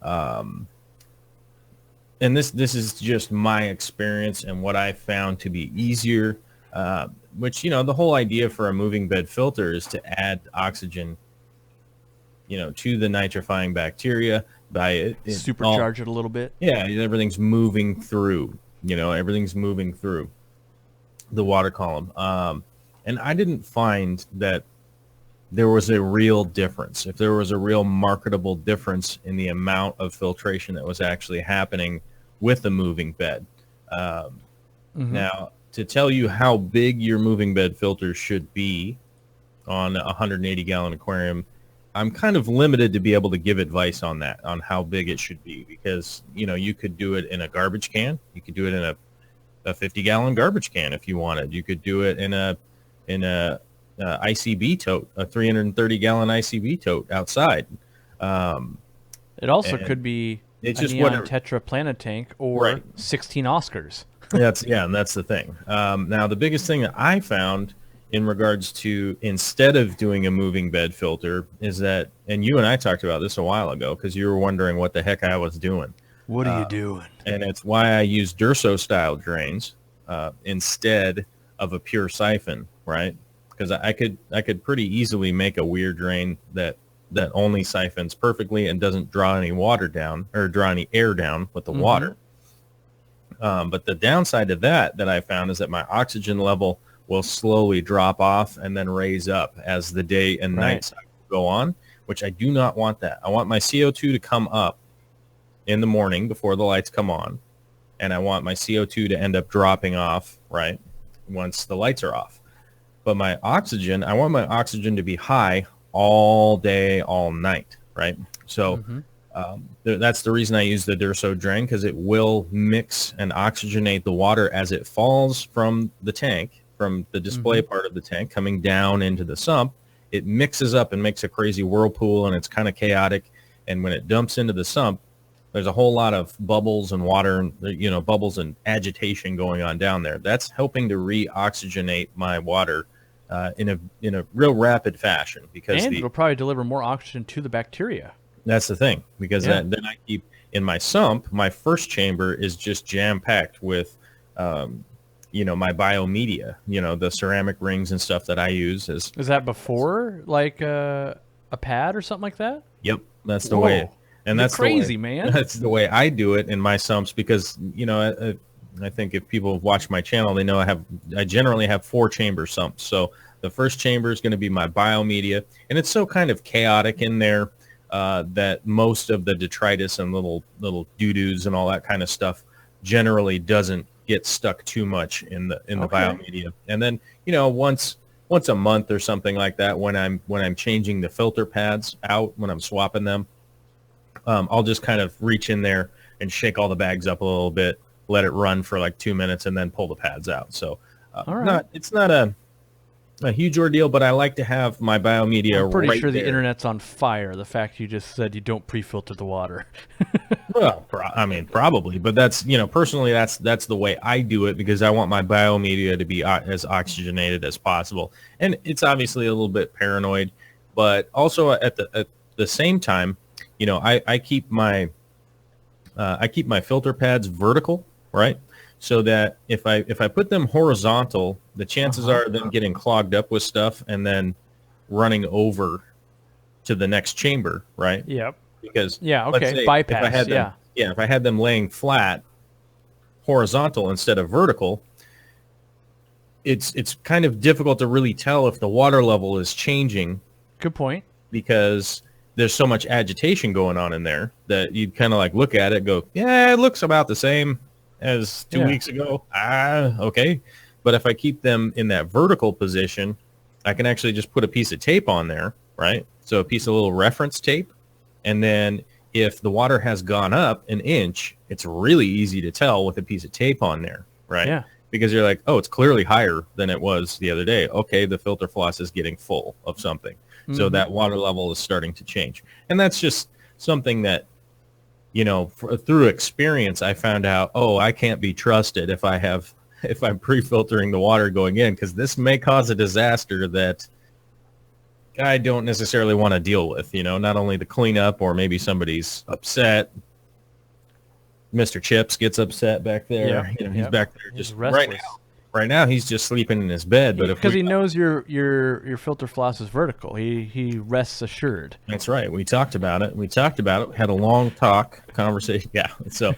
B: and this is just my experience and what I found to be easier, which, you know, the whole idea for a moving bed filter is to add oxygen, you know, to the nitrifying bacteria. By it
A: supercharge it a little bit.
B: Yeah, everything's moving through. You know, everything's moving through the water column. And I didn't find that there was a real difference. If there was a real marketable difference in the amount of filtration that was actually happening with the moving bed. Now, to tell you how big your moving bed filter should be on a 180-gallon aquarium, I'm kind of limited to be able to give advice on that, on how big it should be, because, you know, you could do it in a garbage can. You could do it in a 50-gallon garbage can if you wanted. You could do it in a ICB tote, a 330-gallon ICB tote outside.
A: It also could be
B: it's
A: a
B: just
A: Neon Tetra Planet tank or 16 Oscars.
B: And that's the thing. Now, the biggest thing that I found in regards to instead of doing a moving bed filter is that, and you and I talked about this a while ago because you were wondering what the heck I was doing.
A: What are you doing?
B: And it's why I use Durso style drains instead of a pure siphon, right? Because I could pretty easily make a weird drain that only siphons perfectly and doesn't draw any water down or draw any air down with the water. But the downside to that I found is that my oxygen level will slowly drop off and then raise up as the day and night cycle go on, which I do not want that. I want my CO2 to come up in the morning before the lights come on, and I want my CO2 to end up dropping off, right, once the lights are off. But my oxygen, I want my oxygen to be high all day, all night, right? So that's the reason I use the Durso drain, because it will mix and oxygenate the water as it falls from the tank, from the display part of the tank coming down into the sump. It mixes up and makes a crazy whirlpool, and it's kind of chaotic. And when it dumps into the sump, there's a whole lot of bubbles and water, and bubbles and agitation going on down there. That's helping to re-oxygenate my water in a real rapid fashion, because
A: it'll probably deliver more oxygen to the bacteria.
B: That's the thing, because then I keep in my sump, my first chamber is just jam packed with my biomedia, the ceramic rings and stuff that I use. Is
A: that before like a pad or something like that?
B: Yep, that's the way. And that's
A: crazy, man.
B: That's the way I do it in my sumps, because I think if people have watched my channel, they know I generally have 4 chamber sumps. So the first chamber is going to be my biomedia, and it's so kind of chaotic in there that most of the detritus and little doo-doos and all that kind of stuff generally doesn't get stuck too much in the biomedia. And then once a month or something like that, when I'm changing the filter pads out, when I'm swapping them, I'll just kind of reach in there and shake all the bags up a little bit, let it run for like 2 minutes, and then pull the pads out. So it's not a huge ordeal, but I like to have my biomedia.
A: I'm pretty sure
B: there.
A: The internet's on fire. The fact you just said you don't pre-filter the water.
B: Well, probably, but that's personally that's the way I do it, because I want my biomedia to be as oxygenated as possible. And it's obviously a little bit paranoid, but also at the same time, I keep my filter pads vertical, right? So that if I put them horizontal, the chances are them getting clogged up with stuff and then running over to the next chamber, right?
A: Yep.
B: Because
A: bypass.
B: If I had them laying flat, horizontal instead of vertical, it's kind of difficult to really tell if the water level is changing.
A: Good point.
B: Because there's so much agitation going on in there that you'd kind of like look at it and go, yeah, it looks about the same as 2 weeks ago. Okay. But if I keep them in that vertical position, I can actually just put a piece of tape on there, right? So a piece of little reference tape. And then if the water has gone up an inch, it's really easy to tell with a piece of tape on there, right?
A: Yeah.
B: Because you're like, oh, it's clearly higher than it was the other day. Okay, the filter floss is getting full of something. So that water level is starting to change. And that's just something that, through experience, I found out, I can't be trusted if I'm pre-filtering the water going in, because this may cause a disaster that I don't necessarily want to deal with, not only the cleanup, or maybe somebody's upset. Mr. Chips gets upset back there. He's back there just restless. Right now, he's just sleeping in his bed. But
A: because he knows your filter floss is vertical, he rests assured.
B: That's right. We talked about it. Had a long conversation. Yeah. So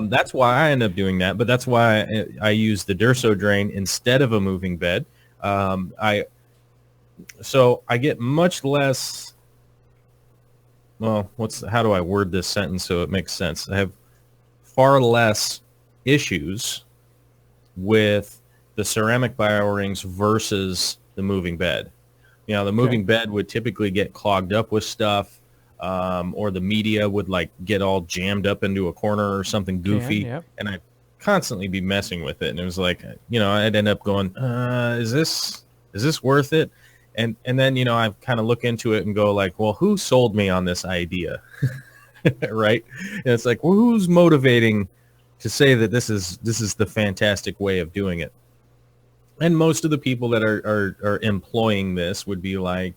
B: that's why I end up doing that. But that's why I use the Durso drain instead of a moving bed. So I get much less. Well, how do I word this sentence so it makes sense? I have far less issues with the ceramic bio-rings versus the moving bed. The moving bed would typically get clogged up with stuff, or the media would get all jammed up into a corner or something goofy, and I'd constantly be messing with it. And it was like, I'd end up going, is this worth it? And then, I kind of look into it and go like, well, who sold me on this idea? Right? And it's like, well, who's motivating to say that this is the fantastic way of doing it. And most of the people that are employing this would be like,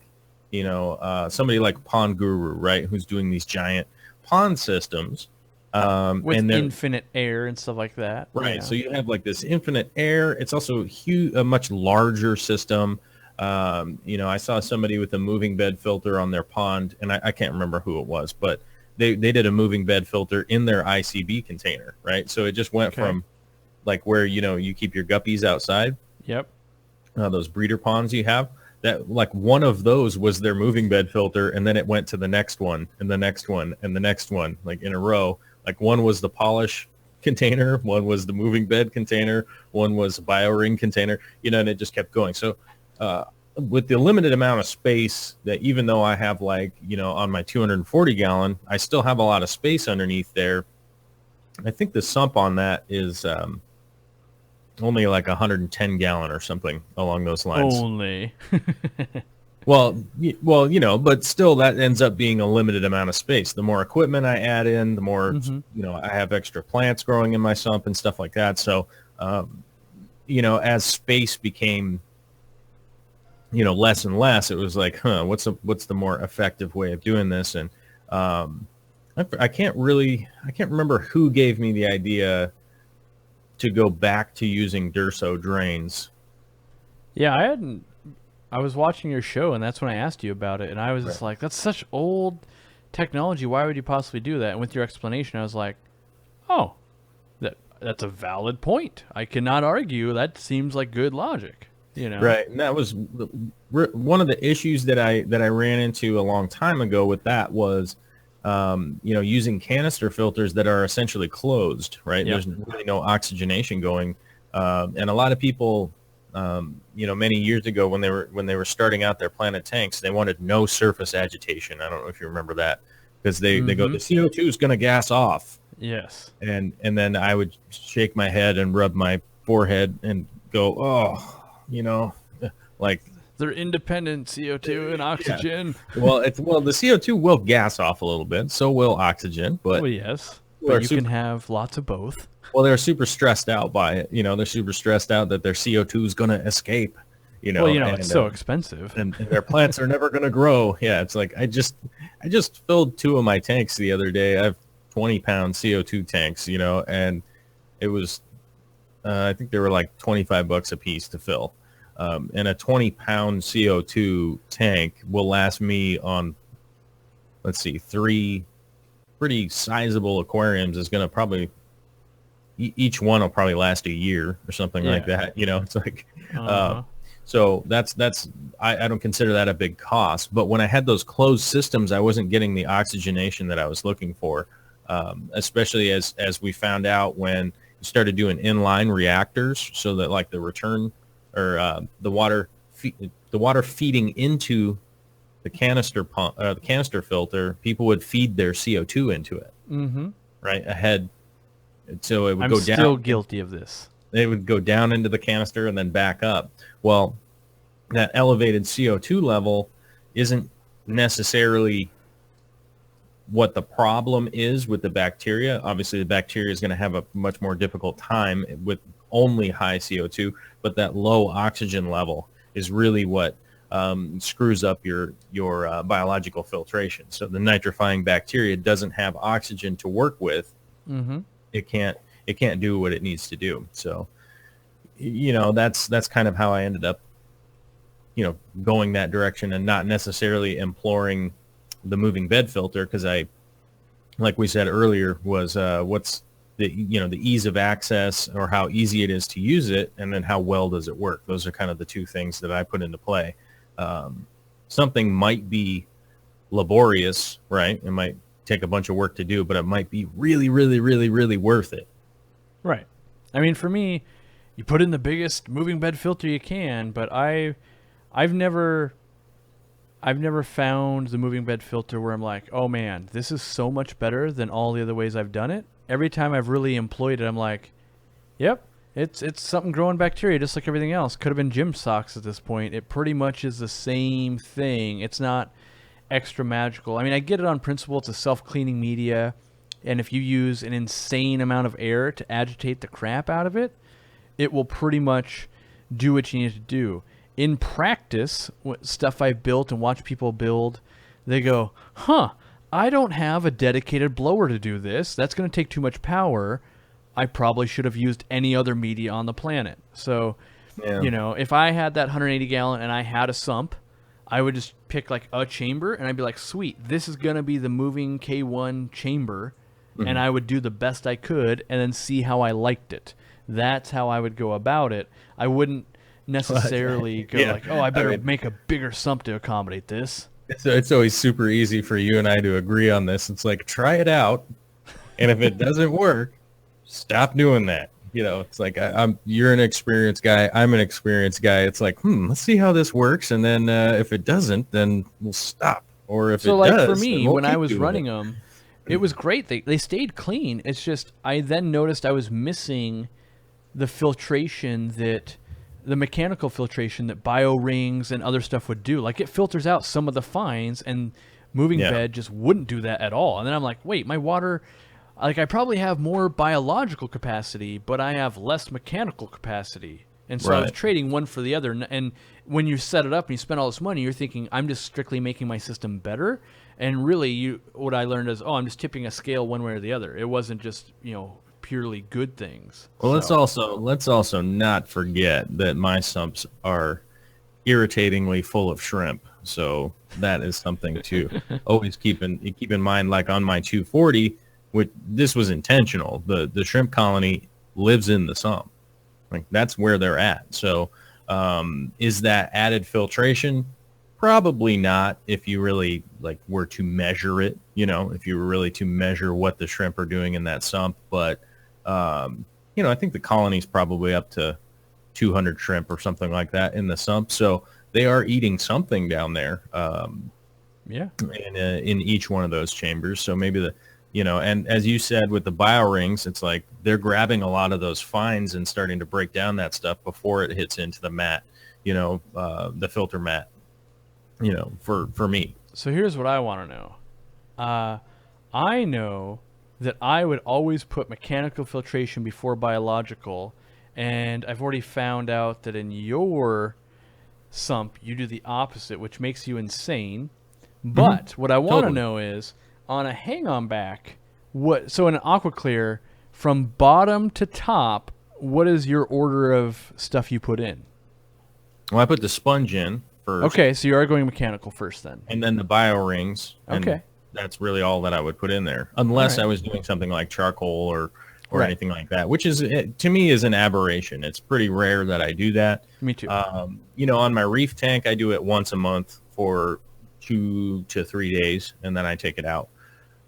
B: somebody like Pond Guru, right, who's doing these giant pond systems.
A: With
B: and
A: infinite air and stuff like that.
B: Right.
A: Yeah.
B: So you have like this infinite air. It's also a much larger system. I saw somebody with a moving bed filter on their pond, and I can't remember who it was, but they did a moving bed filter in their ICB container, right? So it just went from like where, you keep your guppies outside.
A: Yep.
B: Those breeder ponds you have, that like one of those was their moving bed filter, and then it went to the next one and the next one and the next one, like in a row. Like one was the polish container, one was the moving bed container, one was a BioRing container, and it just kept going. So with the limited amount of space that, even though I have like, on my 240 gallon, I still have a lot of space underneath there. I think the sump on that is only like 110 gallon or something along those lines.
A: Only.
B: Well, but still that ends up being a limited amount of space. The more equipment I add in, the more, I have extra plants growing in my sump and stuff like that. So, as space became, less and less, it was like, what's the more effective way of doing this? And I can't remember who gave me the idea to go back to using Durso drains.
A: Yeah, I was watching your show, and that's when I asked you about it, and I was just like, that's such old technology. Why would you possibly do that? And with your explanation, I was like, oh, that's a valid point. I cannot argue. That seems like good logic.
B: Right. And that was one of the issues that I ran into a long time ago with that was, using canister filters that are essentially closed, right? Yep. There's really no oxygenation going. And a lot of people, many years ago when they were starting out their Planet tanks, they wanted no surface agitation. I don't know if you remember that, because they go, the CO2 is going to gas off.
A: Yes.
B: And then I would shake my head and rub my forehead and go, like
A: they're independent, CO2 and oxygen.
B: Yeah. Well, the CO2 will gas off a little bit, so will oxygen. But
A: yes, but you can have lots of both.
B: Well, they're super stressed out by it. They're super stressed out that their CO2 is going to escape.
A: It's so expensive,
B: and their plants are never going to grow. Yeah, it's like I just filled 2 of my tanks the other day. I have 20-pound CO2 tanks, and it was I think they were like $25 a piece to fill. And a 20-pound CO2 tank will last me on, 3 pretty sizable aquariums is going to probably, each one will probably last a year or something like that. It's like, so I don't consider that a big cost. But when I had those closed systems, I wasn't getting the oxygenation that I was looking for, especially as we found out when we started doing inline reactors, so that like the return or the water feeding into the canister pump, the canister filter, people would feed their CO2 into it, right ahead. So it would go down. I'm
A: still guilty of this.
B: It would go down into the canister and then back up. Well, that elevated CO2 level isn't necessarily what the problem is with the bacteria. Obviously, the bacteria is going to have a much more difficult time with only high CO2, but that low oxygen level is really what screws up your biological filtration. So the nitrifying bacteria doesn't have oxygen to work with. It can't do what it needs to do. So, that's kind of how I ended up, going that direction and not necessarily imploring the moving bed filter, because like we said earlier, was what's the ease of access, or how easy it is to use it, and then how well does it work. Those are kind of the 2 things that I put into play. Something might be laborious, right? It might take a bunch of work to do, but it might be really, really, really, really worth it.
A: Right. I mean, for me, you put in the biggest moving bed filter you can, but I've never found the moving bed filter where I'm like, oh man, this is so much better than all the other ways I've done it. Every time I've really employed it, I'm like, yep, it's something growing bacteria just like everything else. Could have been gym socks at this point. It pretty much is the same thing. It's not extra magical. I mean, I get it on principle. It's a self-cleaning media. and if you use an insane amount of air to agitate the crap out of it, it will pretty much do what you need to do. In practice, stuff I've built and watched people build, they go, I don't have a dedicated blower to do this. That's going to take too much power. I probably should have used any other media on the planet. So, if I had that 180 gallon and I had a sump, I would just pick like a chamber and I'd be like, sweet, this is going to be the moving K1 chamber. And I would do the best I could and then see how I liked it. That's how I would go about it. I wouldn't necessarily go like, I better make a bigger sump to accommodate this.
B: So it's always super easy for you and I to agree on this. It's like, try it out. And if it doesn't work, stop doing that. It's like, you're an experienced guy. I'm an experienced guy. It's like, let's see how this works. And then if it doesn't, then we'll stop. Or if it does,
A: for me, when I was running them, it was great. They stayed clean. It's just I then noticed I was missing the filtration the mechanical filtration that bio rings and other stuff would do. Like, it filters out some of the fines, and moving bed just wouldn't do that at all. And then I'm like, wait, my water, like, I probably have more biological capacity, but I have less mechanical capacity. And so I was trading one for the other. And when you set it up and you spend all this money, you're thinking, I'm just strictly making my system better. And really, what I learned is, I'm just tipping a scale one way or the other. It wasn't just, purely good things.
B: Well, let's also not forget that my sumps are irritatingly full of shrimp. So that is something to always keep in mind. Like on my 240, which this was intentional. The shrimp colony lives in the sump. Like, that's where they're at. So is that added filtration? Probably not, if you really were to measure it, if you were really to measure what the shrimp are doing in that sump. But, I think the colony's probably up to 200 shrimp or something like that in the sump. So they are eating something down there. In each one of those chambers. So maybe and as you said with the bio rings, it's like they're grabbing a lot of those fines and starting to break down that stuff before it hits into the mat, the filter mat. For me.
A: So here's what I want to know. I know that I would always put mechanical filtration before biological, and I've already found out that in your sump you do the opposite, which makes you insane. But what I want to know is, on a hang-on back, so in an aqua clear, from bottom to top, what is your order of stuff you put in?
B: Well, I put the sponge in first.
A: Okay, so you are going mechanical first then.
B: And then the bio rings.
A: Okay.
B: That's really all that I would put in there, unless I was doing something like charcoal or anything like that, which is, to me, is an aberration. It's pretty rare that I do that.
A: Me too.
B: On my reef tank, I do it once a month for 2 to 3 days, and then I take it out.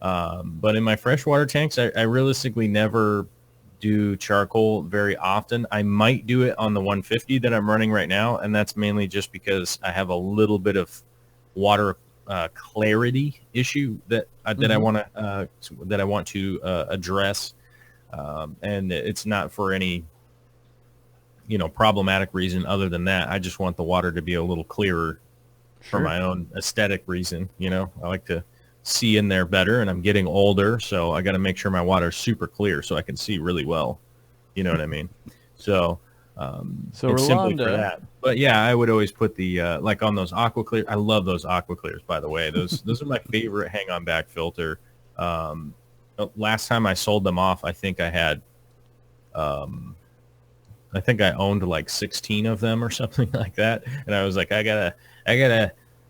B: But in my freshwater tanks, I realistically never do charcoal very often. I might do it on the 150 that I'm running right now, and that's mainly just because I have a little bit of water clarity issue that I want to address, and it's not for any problematic reason other than that. I just want the water to be a little clearer for my own aesthetic reason. I like to see in there better, and I'm getting older, so I got to make sure my water is super clear so I can see really well. You know what I mean? So it's simply for that. But yeah, I would always put the on those aqua clear. I love those aqua clears, by the way. Those are my favorite hang on back filter. Last time I sold them off, I think I had I owned like 16 of them or something like that, and I was like, I gotta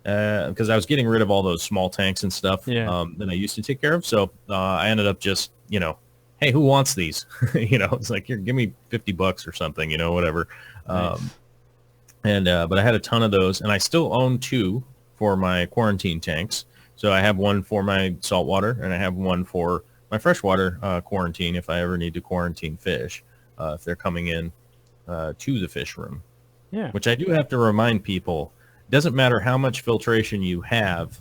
B: because I was getting rid of all those small tanks and stuff that I used to take care of. So I ended up just, hey, who wants these? It's like, here, give me $50 or something, whatever. Nice. But I had a ton of those, and I still own 2 for my quarantine tanks. So I have one for my saltwater, and I have one for my freshwater quarantine if I ever need to quarantine fish, if they're coming in to the fish room.
A: Yeah.
B: Which I do have to remind people, doesn't matter how much filtration you have,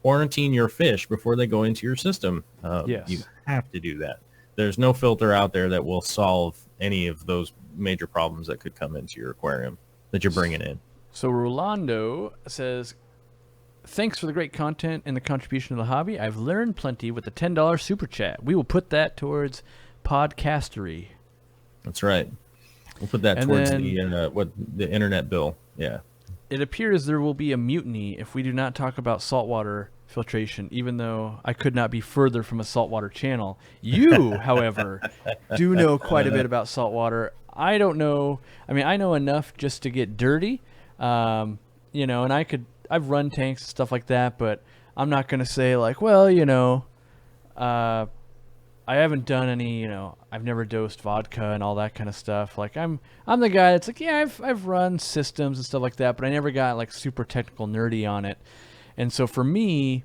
B: quarantine your fish before they go into your system.
A: Yes.
B: You have to do that. There's no filter out there that will solve any of those major problems that could come into your aquarium that you're bringing in.
A: So Rolando says, Thanks for the great content and the contribution to the hobby. I've learned plenty with the $10 super chat. We will put that towards podcastery.
B: That's right. We'll put that towards the internet bill. Yeah.
A: It appears there will be a mutiny if we do not talk about saltwater filtration, even though I could not be further from a saltwater channel. You, however, do know quite a bit about saltwater. I don't know. I mean, I know enough just to get dirty, and I've run tanks and stuff like that, but I'm not going to say like, well, I haven't done any, I've never dosed vodka and all that kind of stuff. Like I'm the guy that's like, yeah, I've run systems and stuff like that, but I never got like super technical nerdy on it. And so for me,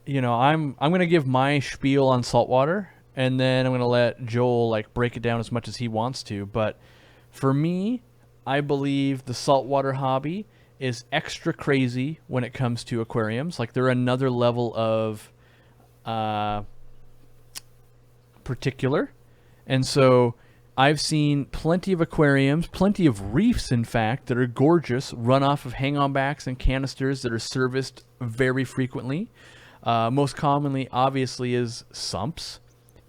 A: I'm going to give my spiel on saltwater, and then I'm going to let Joel like break it down as much as he wants to. But for me, I believe the saltwater hobby is extra crazy when it comes to aquariums. Like they're another level of particular. And so I've seen plenty of aquariums, plenty of reefs, in fact, that are gorgeous, run off of hang-on backs and canisters that are serviced very frequently. Most commonly, obviously, is sumps,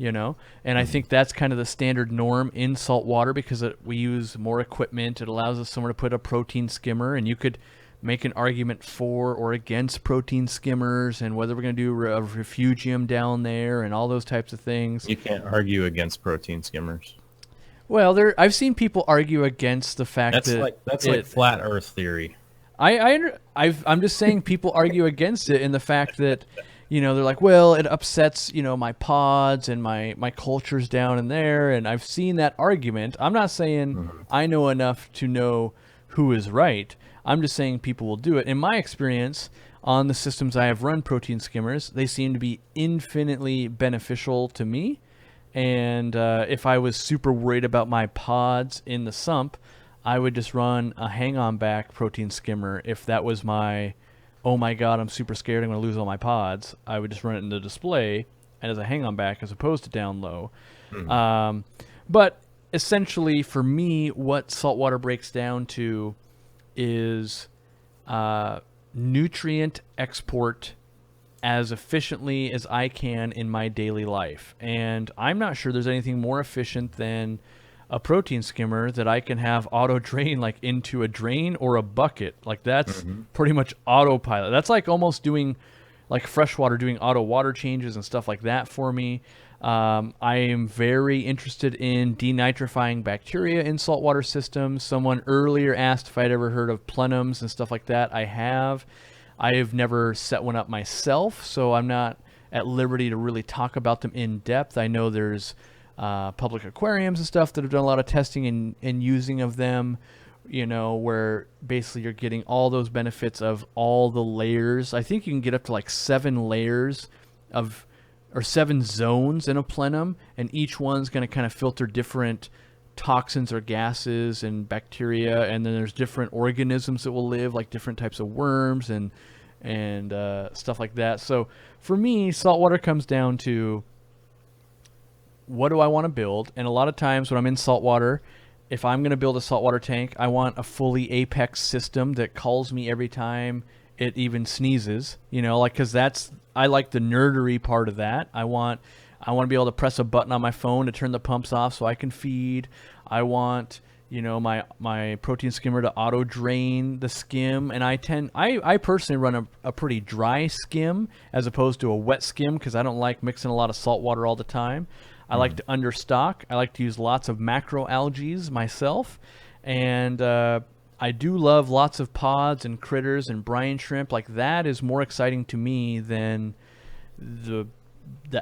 A: and I think that's kind of the standard norm in saltwater because we use more equipment. It allows us somewhere to put a protein skimmer, and you could make an argument for or against protein skimmers and whether we're going to do a refugium down there and all those types of things.
B: You can't argue against protein skimmers.
A: Well, I've seen people argue against the fact
B: that's like flat Earth theory.
A: I'm just saying people argue against it in the fact that, they're like, well, it upsets, my pods and my cultures down in there. And I've seen that argument. I'm not saying I know enough to know who is right. I'm just saying people will do it. In my experience, on the systems I have run protein skimmers, they seem to be infinitely beneficial to me. And if I was super worried about my pods in the sump, I would just run a hang-on back protein skimmer. If that was my, oh my god, I'm super scared, I'm going to lose all my pods, I would just run it in the display and as a hang-on back as opposed to down low. But essentially, for me, what saltwater breaks down to is nutrient export as efficiently as I can in my daily life. And I'm not sure there's anything more efficient than a protein skimmer that I can have auto drain like into a drain or a bucket. Like that's pretty much autopilot. That's like almost doing like freshwater, doing auto water changes and stuff like that for me. I am very interested in denitrifying bacteria in saltwater systems. Someone earlier asked if I'd ever heard of plenums and stuff like that. I have. I have never set one up myself, so I'm not at liberty to really talk about them in depth. I know there's public aquariums and stuff that have done a lot of testing and using of them, where basically you're getting all those benefits of all the layers. I think you can get up to like 7 layers or 7 zones in a plenum, and each one's going to kind of filter different toxins or gases and bacteria, and then there's different organisms that will live, like different types of worms and stuff like that. So for me, saltwater comes down to what do I want to build, and a lot of times when I'm in saltwater, if I'm going to build a saltwater tank, I want a fully apex system that calls me every time it even sneezes, because I like the nerdery part of that. I want to be able to press a button on my phone to turn the pumps off so I can feed. I want, my protein skimmer to auto drain the skim. And I personally run a pretty dry skim as opposed to a wet skim because I don't like mixing a lot of salt water all the time. I like to understock. I like to use lots of macroalgae myself. And I do love lots of pods and critters and brine shrimp. Like that is more exciting to me than the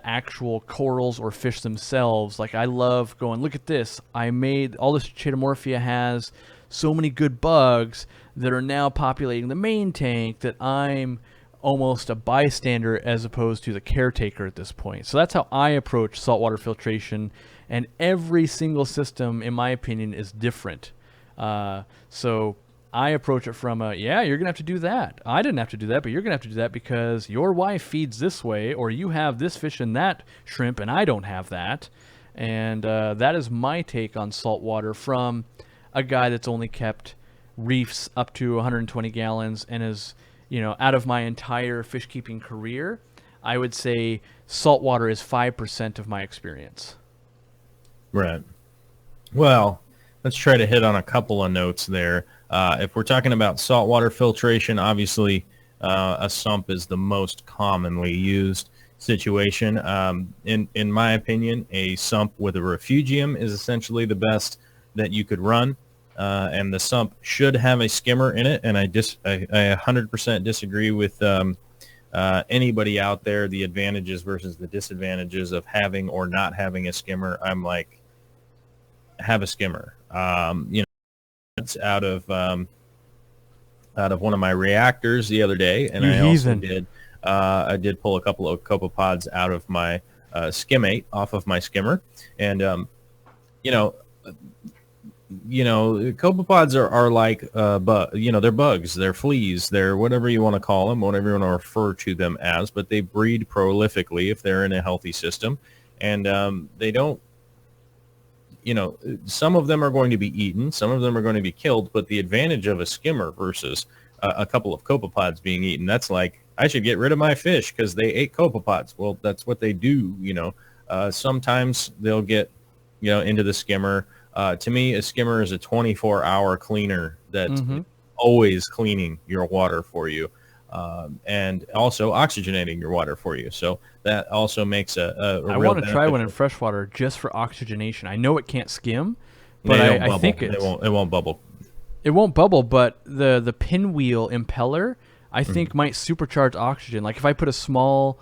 A: actual corals or fish themselves. Like I love going, look at this. I made all this Chaetomorphia has so many good bugs that are now populating the main tank that I'm almost a bystander as opposed to the caretaker at this point. So that's how I approach saltwater filtration, and every single system, in my opinion, is different. So I approach it from you're gonna have to do that. I didn't have to do that, but you're gonna have to do that because your wife feeds this way, or you have this fish and that shrimp and I don't have that. And that is my take on saltwater from a guy that's only kept reefs up to 120 gallons and is out of my entire fish keeping career, I would say saltwater is 5% of my experience.
B: Right. Well, let's try to hit on a couple of notes there. If we're talking about saltwater filtration, obviously a sump is the most commonly used situation. In my opinion, a sump with a refugium is essentially the best that you could run. And the sump should have a skimmer in it. And I 100% disagree with anybody out there, the advantages versus the disadvantages of having or not having a skimmer. I'm like, have a skimmer. It's out of one of my reactors the other day, and I did pull a couple of Copepods out of my skimmate off of my skimmer, and Copepods are like they're bugs, they're fleas, they're whatever you want to call them, whatever you want to refer to them as, but they breed prolifically if they're in a healthy system, and they don't. Some of them are going to be eaten, some of them are going to be killed, but the advantage of a skimmer versus a couple of Copepods being eaten, that's like, I should get rid of my fish because they ate Copepods. Well, that's what they do, Sometimes they'll get, into the skimmer. To me, a skimmer is a 24-hour cleaner that's always cleaning your water for you. And also oxygenating your water for you. So that also makes a
A: I
B: real
A: want to try one in freshwater just for oxygenation. I know it can't skim,
B: but
A: I think
B: it won't bubble.
A: It won't bubble, but the pinwheel impeller, I think, might supercharge oxygen. Like if I put a small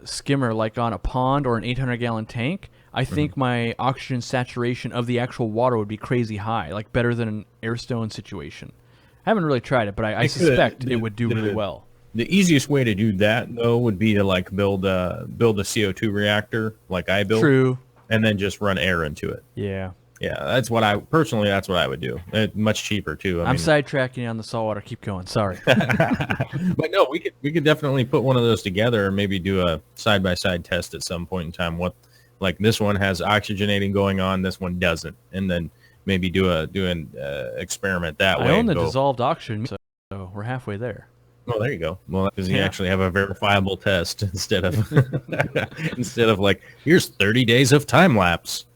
A: skimmer like on a pond or an 800-gallon tank, I think my oxygen saturation of the actual water would be crazy high, like better than an airstone situation. I haven't really tried it, but I suspect it would do really well.
B: The easiest way to do that, though, would be to like build a CO2 reactor like I built.
A: True.
B: And then just run air into it.
A: Yeah.
B: Yeah, that's what I would do. It's much cheaper too.
A: I'm sidetracking you on the saltwater. Keep going. Sorry.
B: But no, we could definitely put one of those together and maybe do a side-by-side test at some point in time. Like this one has oxygenating going on, this one doesn't, and then maybe do an experiment that way.
A: I own the dissolved oxygen, so we're halfway there.
B: Well, there you go. Well, because you actually have a verifiable test instead of like, here's 30 days of time lapse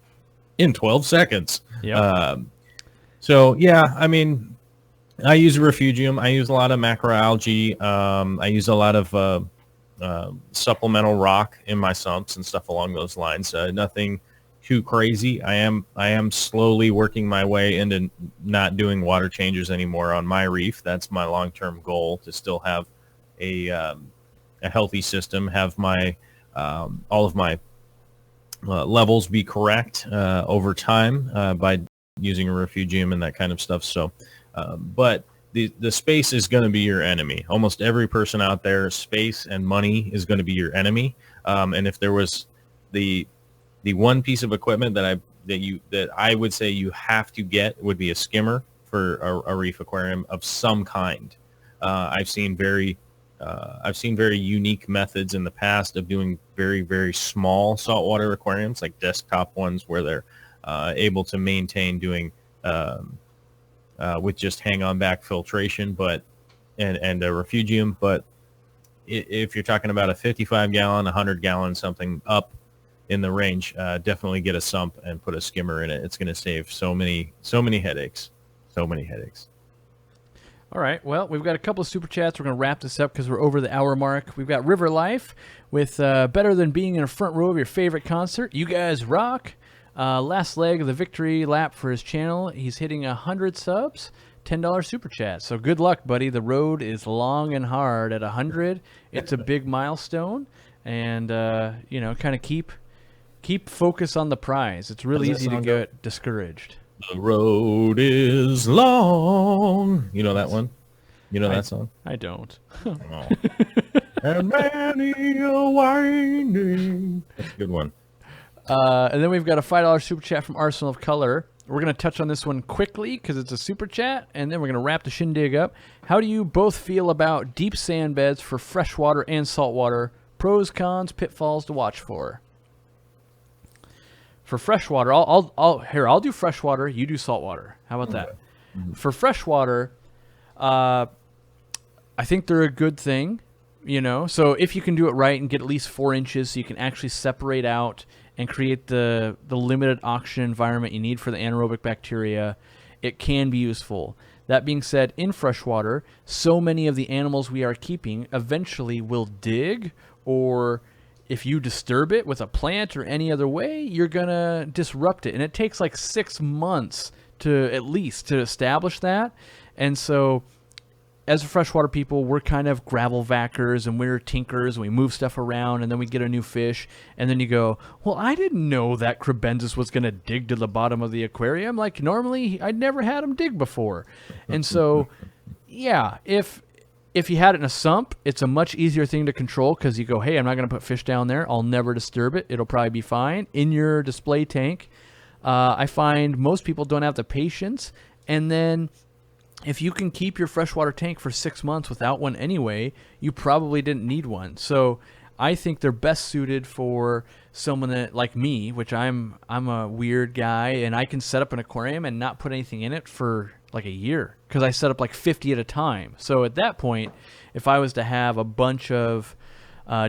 B: in 12 seconds.
A: Yep.
B: So yeah, I mean, I use a refugium. I use a lot of macroalgae. I use a lot of supplemental rock in my sumps and stuff along those lines. Nothing too crazy. I am slowly working my way into not doing water changes anymore on my reef. That's my long-term goal, to still have a healthy system, have my all of my levels be correct over time by using a refugium and that kind of stuff. So, but the space is going to be your enemy. Almost every person out there, space and money is going to be your enemy. And if there was the one piece of equipment that I would say you have to get would be a skimmer for a reef aquarium of some kind. I've seen very unique methods in the past of doing very, very small saltwater aquariums, like desktop ones, where they're able to maintain doing with just hang-on back filtration, and a refugium. But if you're talking about a 55-gallon, 100-gallon, something up in the range, definitely get a sump and put a skimmer in it. It's going to save so many headaches.
A: All right. Well, we've got a couple of super chats. We're going to wrap this up because we're over the hour mark. We've got River Life with better than being in a front row of your favorite concert. You guys rock. Last leg of the victory lap for his channel. He's hitting 100 subs. $10 super chat. So good luck, buddy. The road is long and hard. At 100, it's a big milestone. And, kind of keep focus on the prize. It's really easy to get discouraged.
B: The road is long. You know that one? You know that song?
A: I don't.
B: Oh. And many a winding. That's a good one.
A: And then we've got a $5 super chat from Arsenal of Color. We're going to touch on this one quickly because it's a super chat, and then we're going to wrap the shindig up. How do you both feel about deep sand beds for freshwater and saltwater? Pros, cons, pitfalls to watch for. For freshwater, I'll do freshwater. You do saltwater. How about that? Mm-hmm. For freshwater, I I think they're a good thing, So if you can do it right and get at least 4 inches so you can actually separate out and create the limited oxygen environment you need for the anaerobic bacteria, it can be useful. That being said, in freshwater, so many of the animals we are keeping eventually will dig, or if you disturb it with a plant or any other way, you're going to disrupt it. And it takes like 6 months at least to establish that. And so as freshwater people, we're kind of gravel vackers and we're tinkers and we move stuff around and then we get a new fish. And then you go, well, I didn't know that Crebensis was going to dig to the bottom of the aquarium. Like normally I'd never had him dig before. And so, yeah, if you had it in a sump, it's a much easier thing to control because you go, hey, I'm not going to put fish down there. I'll never disturb it. It'll probably be fine. In your display tank, I find most people don't have the patience. And then if you can keep your freshwater tank for 6 months without one anyway, you probably didn't need one. So I think they're best suited for someone that, like me, which I'm a weird guy, and I can set up an aquarium and not put anything in it for like a year because I set up like 50 at a time. So at that point, if I was to have a bunch of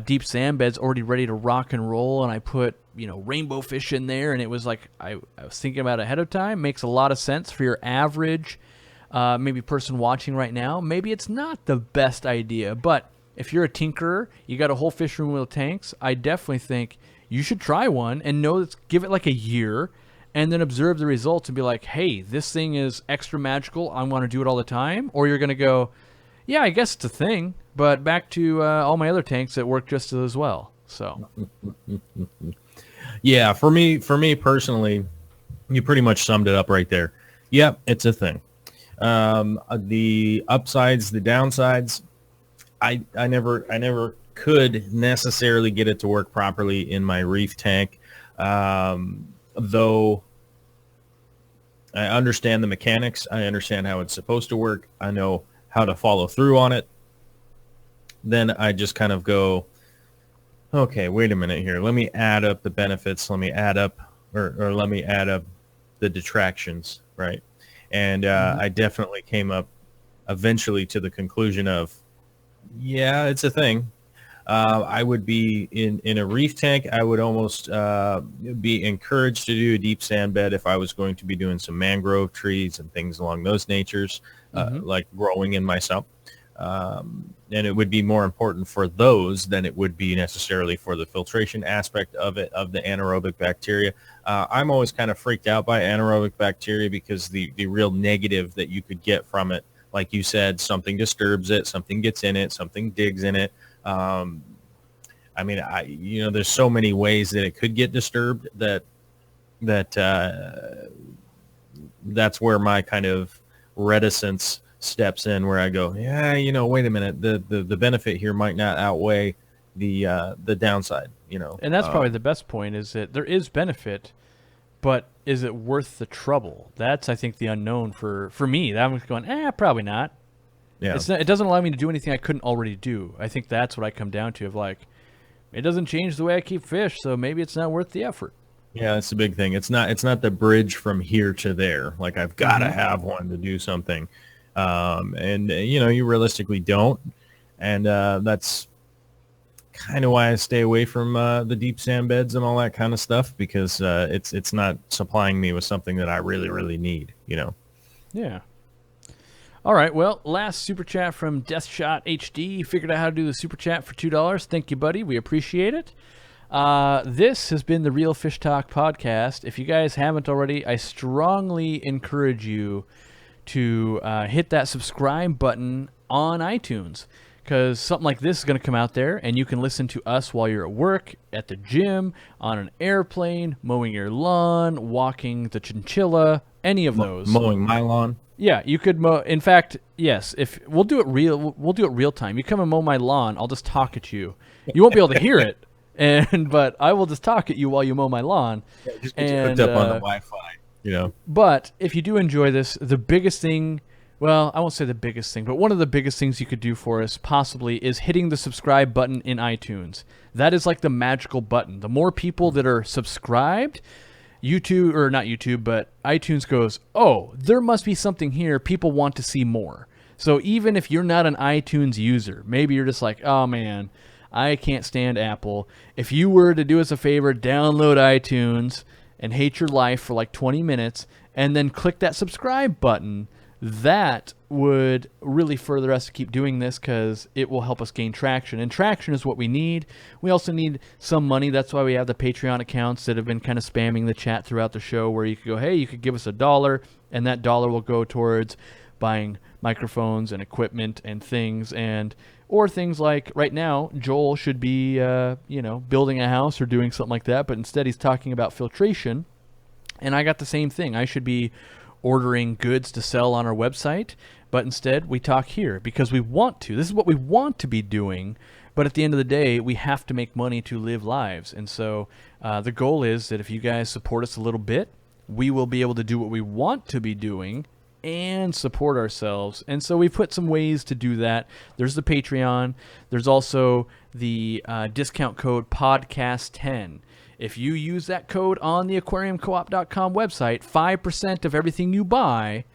A: deep sand beds already ready to rock and roll, and I put rainbow fish in there, and it was like I was thinking about it ahead of time, makes a lot of sense for your average maybe person watching right now. Maybe it's not the best idea, but if you're a tinkerer, you got a whole fish room with tanks, I definitely think you should try one and give it like a year and then observe the results and be like, hey, this thing is extra magical. I want to do it all the time. Or you're going to go, yeah, I guess it's a thing, but back to all my other tanks that work just as well. So,
B: yeah, for me personally, you pretty much summed it up right there. Yep, it's a thing. The upsides, the downsides, I never could necessarily get it to work properly in my reef tank. Though I understand the mechanics, I understand how it's supposed to work. I know how to follow through on it. Then I just kind of go, okay, wait a minute here. Let me add up the benefits. Let me add up, or let me add up the detractions, right? And I definitely came up eventually to the conclusion of, yeah, it's a thing. I would be in a reef tank. I would almost be encouraged to do a deep sand bed if I was going to be doing some mangrove trees and things along those natures, like growing in my sump. And it would be more important for those than it would be necessarily for the filtration aspect of it, of the anaerobic bacteria. I'm always kind of freaked out by anaerobic bacteria because the real negative that you could get from it, like you said, something disturbs it, something gets in it, something digs in it. I mean, there's so many ways that it could get disturbed that's where my kind of reticence steps in, where I go, yeah, wait a minute, the benefit here might not outweigh the downside,
A: And that's probably the best point, is that there is benefit, but is it worth the trouble? That's, I think, the unknown for me. That I'm going, probably not.
B: Yeah.
A: It doesn't allow me to do anything I couldn't already do. I think that's what I come down to, of like, it doesn't change the way I keep fish, so maybe it's not worth the effort.
B: Yeah, that's the big thing. It's not the bridge from here to there. Like, I've got to have one to do something. And you realistically don't. And that's kind of why I stay away from the deep sand beds and all that kind of stuff, because it's not supplying me with something that I really, really need,
A: Yeah. All right, well, last super chat from Deathshot HD. Figured out how to do the super chat for $2. Thank you, buddy. We appreciate it. This has been the Real Fish Talk podcast. If you guys haven't already, I strongly encourage you to hit that subscribe button on iTunes, because something like this is going to come out there, and you can listen to us while you're at work, at the gym, on an airplane, mowing your lawn, walking the chinchilla, any of those.
B: Mowing my lawn.
A: Yeah, you could mow. In fact, yes, if we'll do it real time. You come and mow my lawn, I'll just talk at you. You won't be able to hear it, but I will just talk at you while you mow my lawn.
B: Yeah, just get you hooked up on the Wi-Fi,
A: But if you do enjoy this, the biggest thing, well, I won't say the biggest thing, but one of the biggest things you could do for us possibly is hitting the subscribe button in iTunes. That is like the magical button. The more people that are subscribed, YouTube, or not YouTube, but iTunes goes, oh, there must be something here. People want to see more. So even if you're not an iTunes user, maybe you're just like, oh man, I can't stand Apple. If you were to do us a favor, download iTunes and hate your life for like 20 minutes and then click that subscribe button, that would really further us to keep doing this because it will help us gain traction. And traction is what we need. We also need some money. That's why we have the Patreon accounts that have been kind of spamming the chat throughout the show, where you could go, hey, you could give us $1, and that dollar will go towards buying microphones and equipment and things, or things like right now Joel should be building a house or doing something like that, but instead he's talking about filtration, and I got the same thing. I should be ordering goods to sell on our website, but instead we talk here because we want to. This is what we want to be doing, but at the end of the day, we have to make money to live lives. And so the goal is that if you guys support us a little bit, we will be able to do what we want to be doing and support ourselves. And so we've put some ways to do that. There's the Patreon. There's also the discount code podcast10. If you use that code on the aquariumcoop.com website, 5% of everything you buy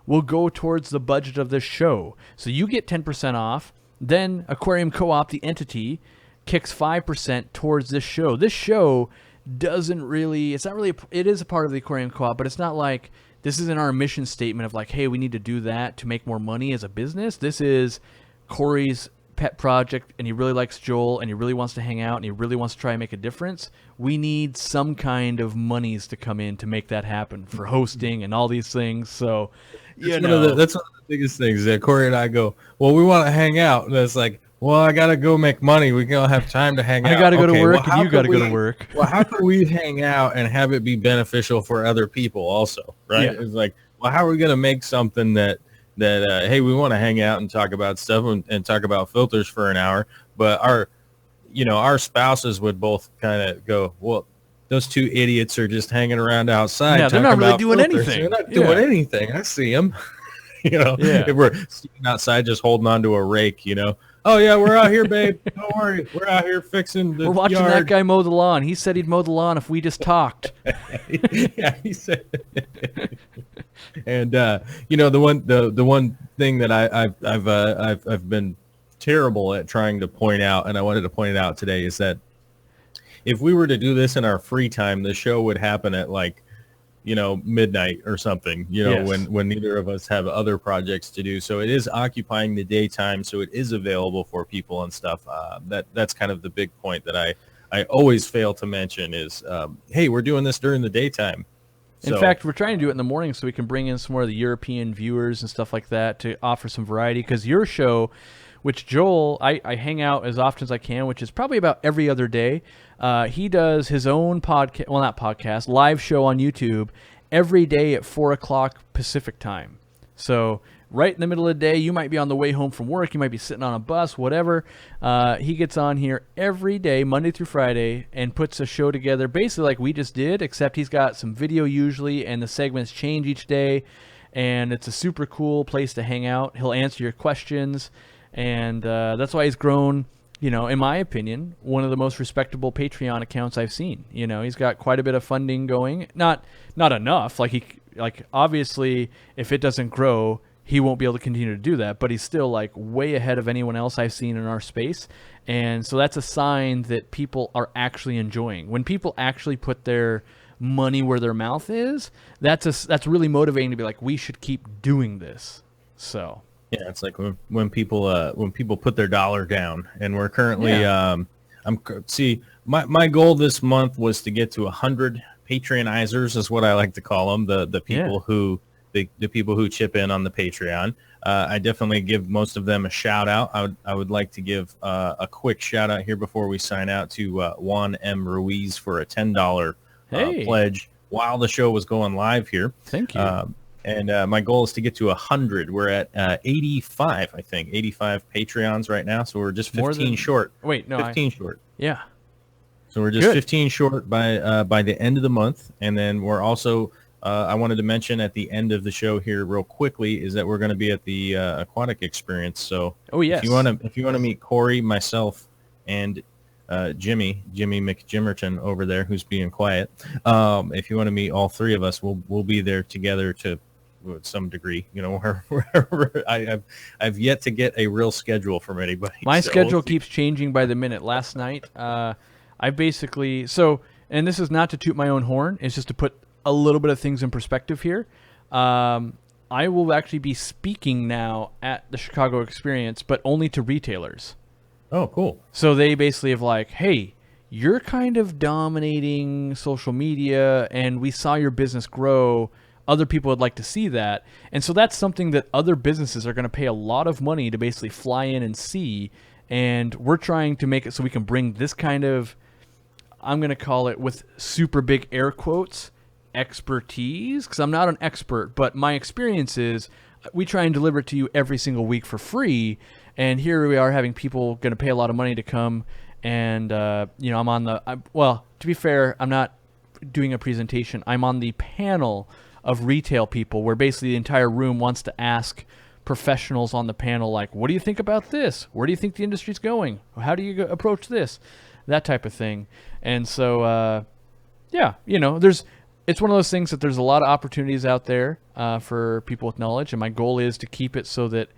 A: will go towards the budget of this show. So you get 10% off. Then Aquarium Co-op, the entity, kicks 5% towards this show. This show doesn't really, it's not really, it is a part of the Aquarium Co-op, but it's not like, this isn't our mission statement of like, hey, we need to do that to make more money as a business. This is Corey's pet project, and he really likes Joel, and he really wants to hang out, and he really wants to try and make a difference. We need some kind of monies to come in to make that happen for hosting and all these things. So,
B: that's one of the biggest things that Corey and I go, well, we want to hang out. And it's like, well, I got to go make money. We don't have time to hang out.
A: I got to go to work, and you got to go to work.
B: Well, how can we hang out and have it be beneficial for other people also, right? Yeah. It's like, well, how are we going to make something that hey, we want to hang out and talk about stuff and talk about filters for an hour, but our spouses would both kind of go, well, those two idiots are just hanging around outside.
A: Yeah, they're not really doing anything.
B: They're not doing anything. I see them. If we're sitting outside just holding onto a rake, oh yeah, we're out here, babe. Don't worry, we're out here fixing the
A: We're watching
B: yard.
A: That guy mow the lawn. He said he'd mow the lawn if we just talked.
B: Yeah, he said. And the one thing that I've been terrible at trying to point out, and I wanted to point it out today, is that if we were to do this in our free time, the show would happen at midnight or something, yes. when neither of us have other projects to do. So it is occupying the daytime, so it is available for people and stuff. That's kind of the big point that I always fail to mention is, hey, we're doing this during the daytime.
A: In fact, we're trying to do it in the morning so we can bring in some more of the European viewers and stuff like that to offer some variety. Because your show, which Joel, I hang out as often as I can, which is probably about every other day. He does his own podcast, well, not podcast, live show on YouTube every day at 4 o'clock Pacific time. So right in the middle of the day, you might be on the way home from work, you might be sitting on a bus, whatever. He gets on here every day, Monday through Friday, and puts a show together basically like we just did, except he's got some video usually, and the segments change each day, and it's a super cool place to hang out. He'll answer your questions, and that's why he's grown, in my opinion, one of the most respectable Patreon accounts I've seen. He's got quite a bit of funding going. Not enough. Like obviously, if it doesn't grow, he won't be able to continue to do that, but he's still like way ahead of anyone else I've seen in our space. And so that's a sign that people are actually enjoying. When people actually put their money where their mouth is, that's really motivating to be like, we should keep doing this. So
B: yeah, it's like when people put their dollar down, and we're currently my goal this month was to get to 100 Patreonizers, is what I like to call them, the people who the people who chip in on the Patreon. I definitely give most of them a shout out. I would like to give a quick shout out here before we sign out to Juan M. Ruiz for a $10 pledge while the show was going live here.
A: Thank you.
B: And my goal is to get to 100. We're at 85, I think, 85 Patreons right now. So we're just 15 short.
A: Wait, no,
B: 15 short.
A: Yeah.
B: So we're just 15 short by the end of the month, and then we're also. I wanted to mention at the end of the show here real quickly is that we're going to be at the Aquatic Experience. So if you want to meet Corey, myself, and Jimmy McJimmerton over there, who's being quiet, if you want to meet all three of us, we'll be there together to with some degree, you know, where I've yet to get a real schedule from anybody.
A: My
B: so
A: schedule keeps changing by the minute. Last night, I basically, and this is not to toot my own horn, it's just to put a little bit of things in perspective here. I will actually be speaking now at the Chicago Experience, but only to retailers.
B: Oh, cool.
A: So they basically have like, hey, you're kind of dominating social media, and we saw your business grow. Other people would like to see that. And so that's something that other businesses are going to pay a lot of money to basically fly in and see. And we're trying to make it so we can bring this kind of, I'm going to call it with super big air quotes, expertise, because I'm not an expert, but my experience is we try and deliver it to you every single week for free. And here we are having people going to pay a lot of money to come. And, I'm on well, to be fair, I'm not doing a presentation. I'm on the panel of retail people where basically the entire room wants to ask professionals on the panel, like, what do you think about this? Where do you think the industry's going? How do you approach this? That type of thing. And so, it's one of those things that there's a lot of opportunities out there for people with knowledge. And my goal is to keep it so that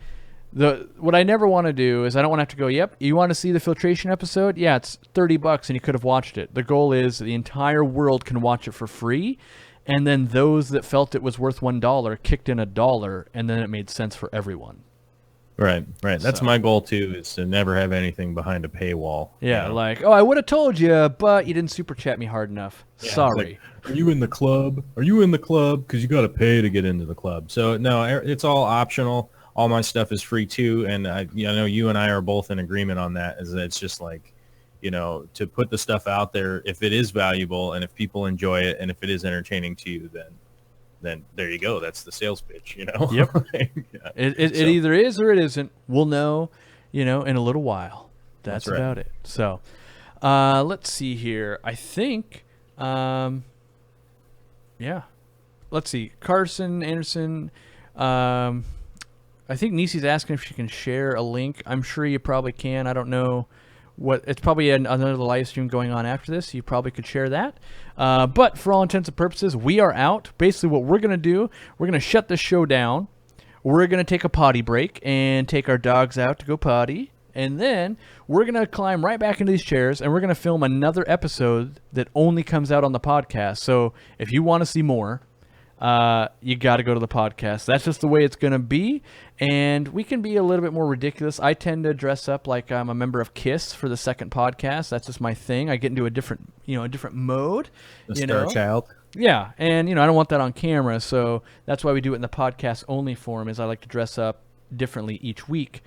A: what I never want to do is I don't want to have to go, yep, you want to see the filtration episode? Yeah, it's $30 and you could have watched it. The goal is the entire world can watch it for free. And then those that felt it was worth $1 kicked in $1, and then it made sense for everyone.
B: Right. That's my goal too, is to never have anything behind a paywall.
A: Yeah, like, I would have told you, but you didn't super chat me hard enough. Yeah, sorry.
B: Like, are you in the club? Are you in the club? Because you got to pay to get into the club. So no, it's all optional. All my stuff is free too, and I know you and I are both in agreement on that. Is that it's just like, to put the stuff out there, if it is valuable and if people enjoy it and if it is entertaining to you, then there you go. That's the sales pitch, Yep.
A: Yeah. It either is or it isn't. We'll know, in a little while. That's right. About it. So, let's see here. I think, let's see. Carson Anderson, I think Nisi's asking if she can share a link. I'm sure you probably can. I don't know it's probably another live stream going on after this. You probably could share that. But for all intents and purposes, we are out. Basically what we're going to do, we're going to shut the show down. We're going to take a potty break and take our dogs out to go potty. And then we're going to climb right back into these chairs and we're going to film another episode that only comes out on the podcast. So if you want to see more, you got to go to the podcast. That's just the way it's going to be. And we can be a little bit more ridiculous. I tend to dress up like I'm a member of KISS for the second podcast. That's just my thing. I get into a different mode.
B: The Star Child.
A: Yeah. And, I don't want that on camera. So that's why we do it in the podcast only form, is I like to dress up differently each week.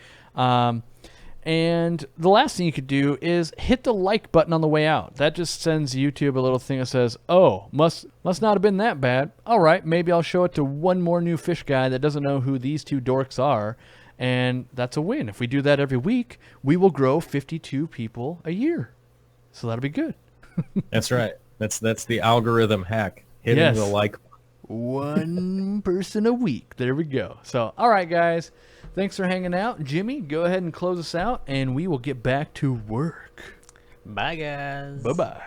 A: And the last thing you could do is hit the like button on the way out. That just sends YouTube a little thing that says, oh, must not have been that bad. All right, maybe I'll show it to one more new fish guy that doesn't know who these two dorks are. And that's a win. If we do that every week, we will grow 52 people a year. So that'll be good.
B: That's right. That's the algorithm hack. Hitting the like button.
A: One person a week. There we go. So, all right, guys. Thanks for hanging out. Jimmy, go ahead and close us out, and we will get back to work.
C: Bye, guys.
A: Bye-bye.